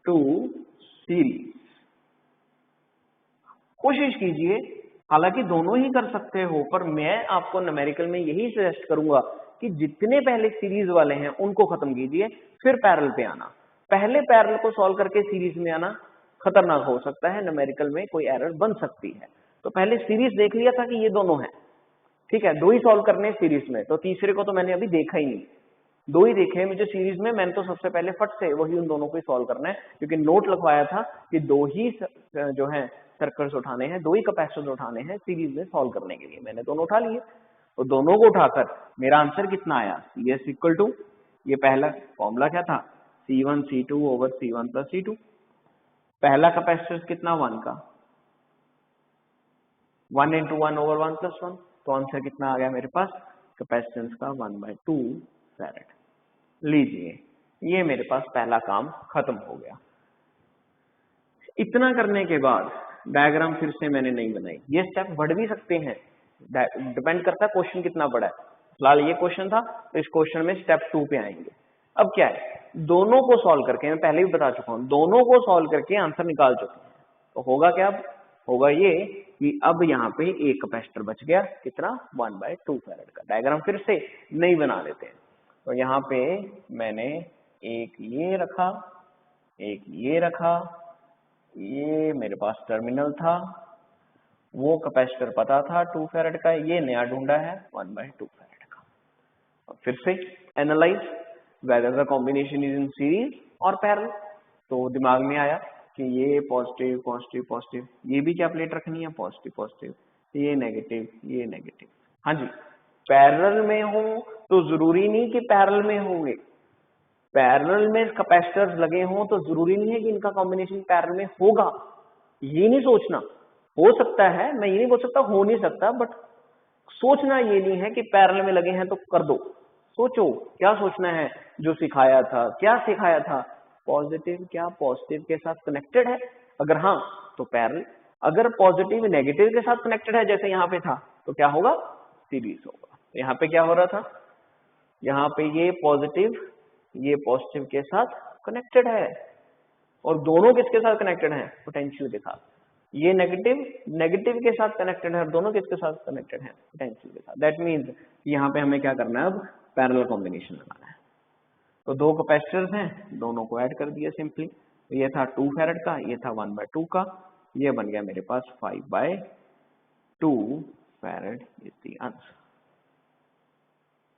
to series. कोशिश कीजिए, हालांकि दोनों ही कर सकते हो, पर मैं आपको न्यूमेरिकल में यही सजेस्ट करूंगा कि जितने पहले सीरीज वाले हैं उनको खत्म कीजिए, फिर पैरेलल पे आना। पहले पैरेलल को सॉल्व करके सीरीज में आना खतरनाक हो सकता है, न्यूमेरिकल में कोई एरर बन सकती है। तो पहले सीरीज देख लिया था कि ये दोनों हैं, ठीक है, दो ही सॉल्व करने सीरीज में, तो तीसरे को तो मैंने अभी देखा ही नहीं, दो ही देखे मुझे सीरीज में। मैंने तो सबसे पहले फट से वही उन दोनों को ही सॉल्व करना है, क्योंकि नोट लिखवाया था कि दो ही जो है सर्कल्स उठाने हैं, दो ही कैपेसिटर्स उठाने हैं सीरीज में सॉल्व करने के लिए। मैंने दोनों उठा लिए, तो दोनों को उठाकर मेरा आंसर कितना आया, CS इक्वल टू, ये पहला फॉर्मूला क्या था, C1 C2 over C1 plus C2। पहला कैपेसिटर कितना, 1 का, 1 इंटू 1 ओवर 1 प्लस 1, तो आंसर कितना आ गया मेरे पास, कैपेसिटेंस का 1/2 फैरेड। लीजिए, ये मेरे पास पहला काम खत्म हो गया। इतना करने के बाद डायग्राम फिर से मैंने नहीं बनाई, ये स्टेप बढ़ भी सकते हैं, डिपेंड करता है क्वेश्चन कितना बड़ा है। फिलहाल ये क्वेश्चन था, तो इस क्वेश्चन में स्टेप 2 पे आएंगे। अब क्या है, दोनों को सॉल्व करके, मैं पहले भी बता चुका हूं, दोनों को सॉल्व करके आंसर निकाल चुके हैं। तो होगा क्या, अब होगा ये कि अब यहाँ पे एक कैपेसिटर बच गया, कितना, 1/2 फैरेड का। डायग्राम फिर से नहीं बना लेते हैं, तो यहाँ पे मैंने एक ये रखा, एक ये रखा, ये मेरे पास टर्मिनल था, वो कैपेसिटर पता था 2 फैरेड का, ये नया ढूंढा है 1/2 फैरेड का। अब फिर से analyse whether the combination is in series और पैरेलल। तो दिमाग में आया कि ये पॉजिटिव पॉजिटिव पॉजिटिव, ये भी क्या प्लेट रखनी है, पॉजिटिव पॉजिटिव, ये नेगेटिव ये नेगेटिव। हाँ जी, पैरेलल में हो तो जरूरी नहीं कि पैरेलल में होंगे, पैरेलल में कैपेसिटर्स लगे हों तो जरूरी नहीं है कि इनका कॉम्बिनेशन पैरेलल में होगा, ये नहीं सोचना। हो सकता है, मैं ये नहीं बोल सकता हो नहीं सकता, बट सोचना ये नहीं है कि पैरेलल में लगे हैं तो कर दो। सोचो क्या सोचना है, जो सिखाया था, क्या सिखाया था, पॉजिटिव क्या पॉजिटिव के साथ कनेक्टेड है, अगर हाँ तो पैरेलल, अगर पॉजिटिव नेगेटिव के साथ कनेक्टेड है जैसे यहाँ पे था तो क्या होगा, सीरीज होगा। यहाँ पे क्या हो रहा था, यहाँ पे ये पॉजिटिव के साथ कनेक्टेड है, और दोनों किसके साथ कनेक्टेड है, पोटेंशियल के साथ। ये नेगेटिव के साथ कनेक्टेड है, और दोनों किसके साथ कनेक्टेड है, पोटेंशियल के साथ। दैट मीन्स यहाँ पे हमें क्या करना है, अब पैरेलल कॉम्बिनेशन लगाना है। तो दो कैपेसिटर्स हैं, दोनों को ऐड कर दिया सिंपली। ये था 2 फैरेड का, ये था 1/2 का, ये बन गया मेरे पास 5/2 farad is the answer.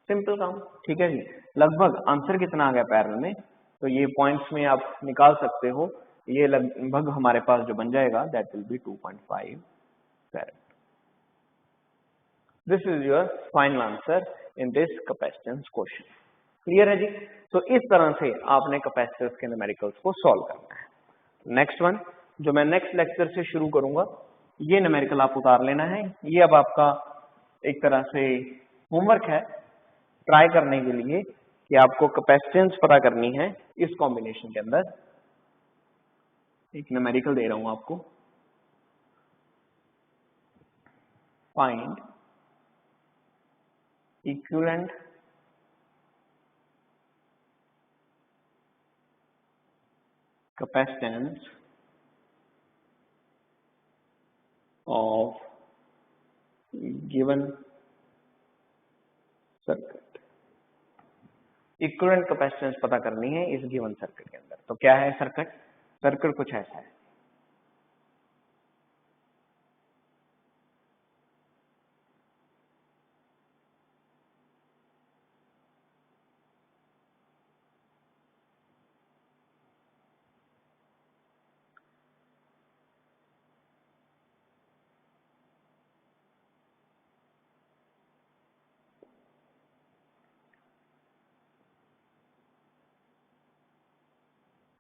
Simple काम, ठीक है जी। लगभग आंसर कितना आ गया पैरेलल में, तो ये पॉइंट्स में आप निकाल सकते हो। ये लगभग हमारे पास जो बन जाएगा that will B 2.5 farad. This is your final answer in this capacitance question. Clear है जी। तो इस तरह से आपने कैपेसिटर्स के न्यूमेरिकल्स को सॉल्व करना है। नेक्स्ट वन जो मैं नेक्स्ट लेक्चर से शुरू करूंगा, ये न्यूमेरिकल आप उतार लेना है। ये अब आपका एक तरह से होमवर्क है ट्राई करने के लिए कि आपको कैपेसिटेंस पता करनी है इस कॉम्बिनेशन के अंदर। एक न्यूमेरिकल दे रहा हूं आपको, find equivalent capacitance of given circuit. Equivalent capacitance पता करनी है इस गिवन सर्किट के अंदर। तो क्या है सर्किट कुछ ऐसा है।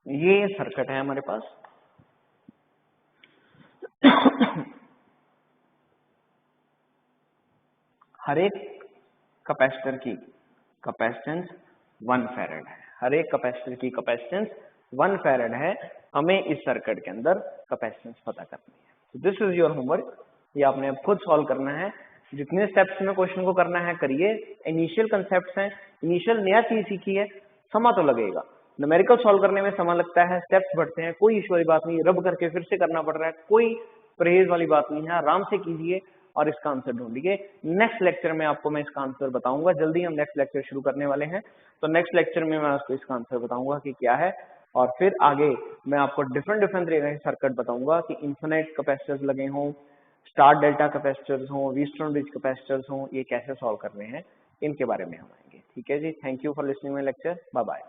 ये सर्किट है हमारे पास, हर एक कैपेसिटर की कैपेसिटेंस 1 फैरेड है। हर एक कैपेसिटर की कैपेसिटेंस 1 फैरेड है। हमें इस सर्किट के अंदर कैपेसिटेंस पता करनी है। This is your homework. ये आपने अब खुद सॉल्व करना है। जितने स्टेप्स में क्वेश्चन को करना है करिए। इनिशियल कंसेप्ट्स हैं, इनिशियल नया चीज सीखी है, समय तो लगेगा। न्यूमेरिकल सॉल्व करने में समय लगता है, स्टेप्स बढ़ते हैं, कोई इश्यू वाली बात नहीं, रब करके फिर से करना पड़ रहा है, कोई परहेज वाली बात नहीं है। आराम से कीजिए और इसका आंसर ढूंढिए। नेक्स्ट लेक्चर में आपको मैं इसका आंसर बताऊंगा। जल्दी हम नेक्स्ट लेक्चर शुरू करने वाले हैं, तो नेक्स्ट लेक्चर में मैं आपको इसका आंसर बताऊंगा कि क्या है। और फिर आगे मैं आपको डिफरेंट तरीके के सर्किट बताऊंगा कि इन्फिनिट कैपेसिटर्स लगे हों, स्टार डेल्टा कैपेसिटर्स हों, व्हीटस्टोन ब्रिज कैपेसिटर्स हों, ये कैसे सॉल्व करने हैं, इनके बारे में हम आएंगे। ठीक है जी। Thank you for listening my lecture. Bye bye.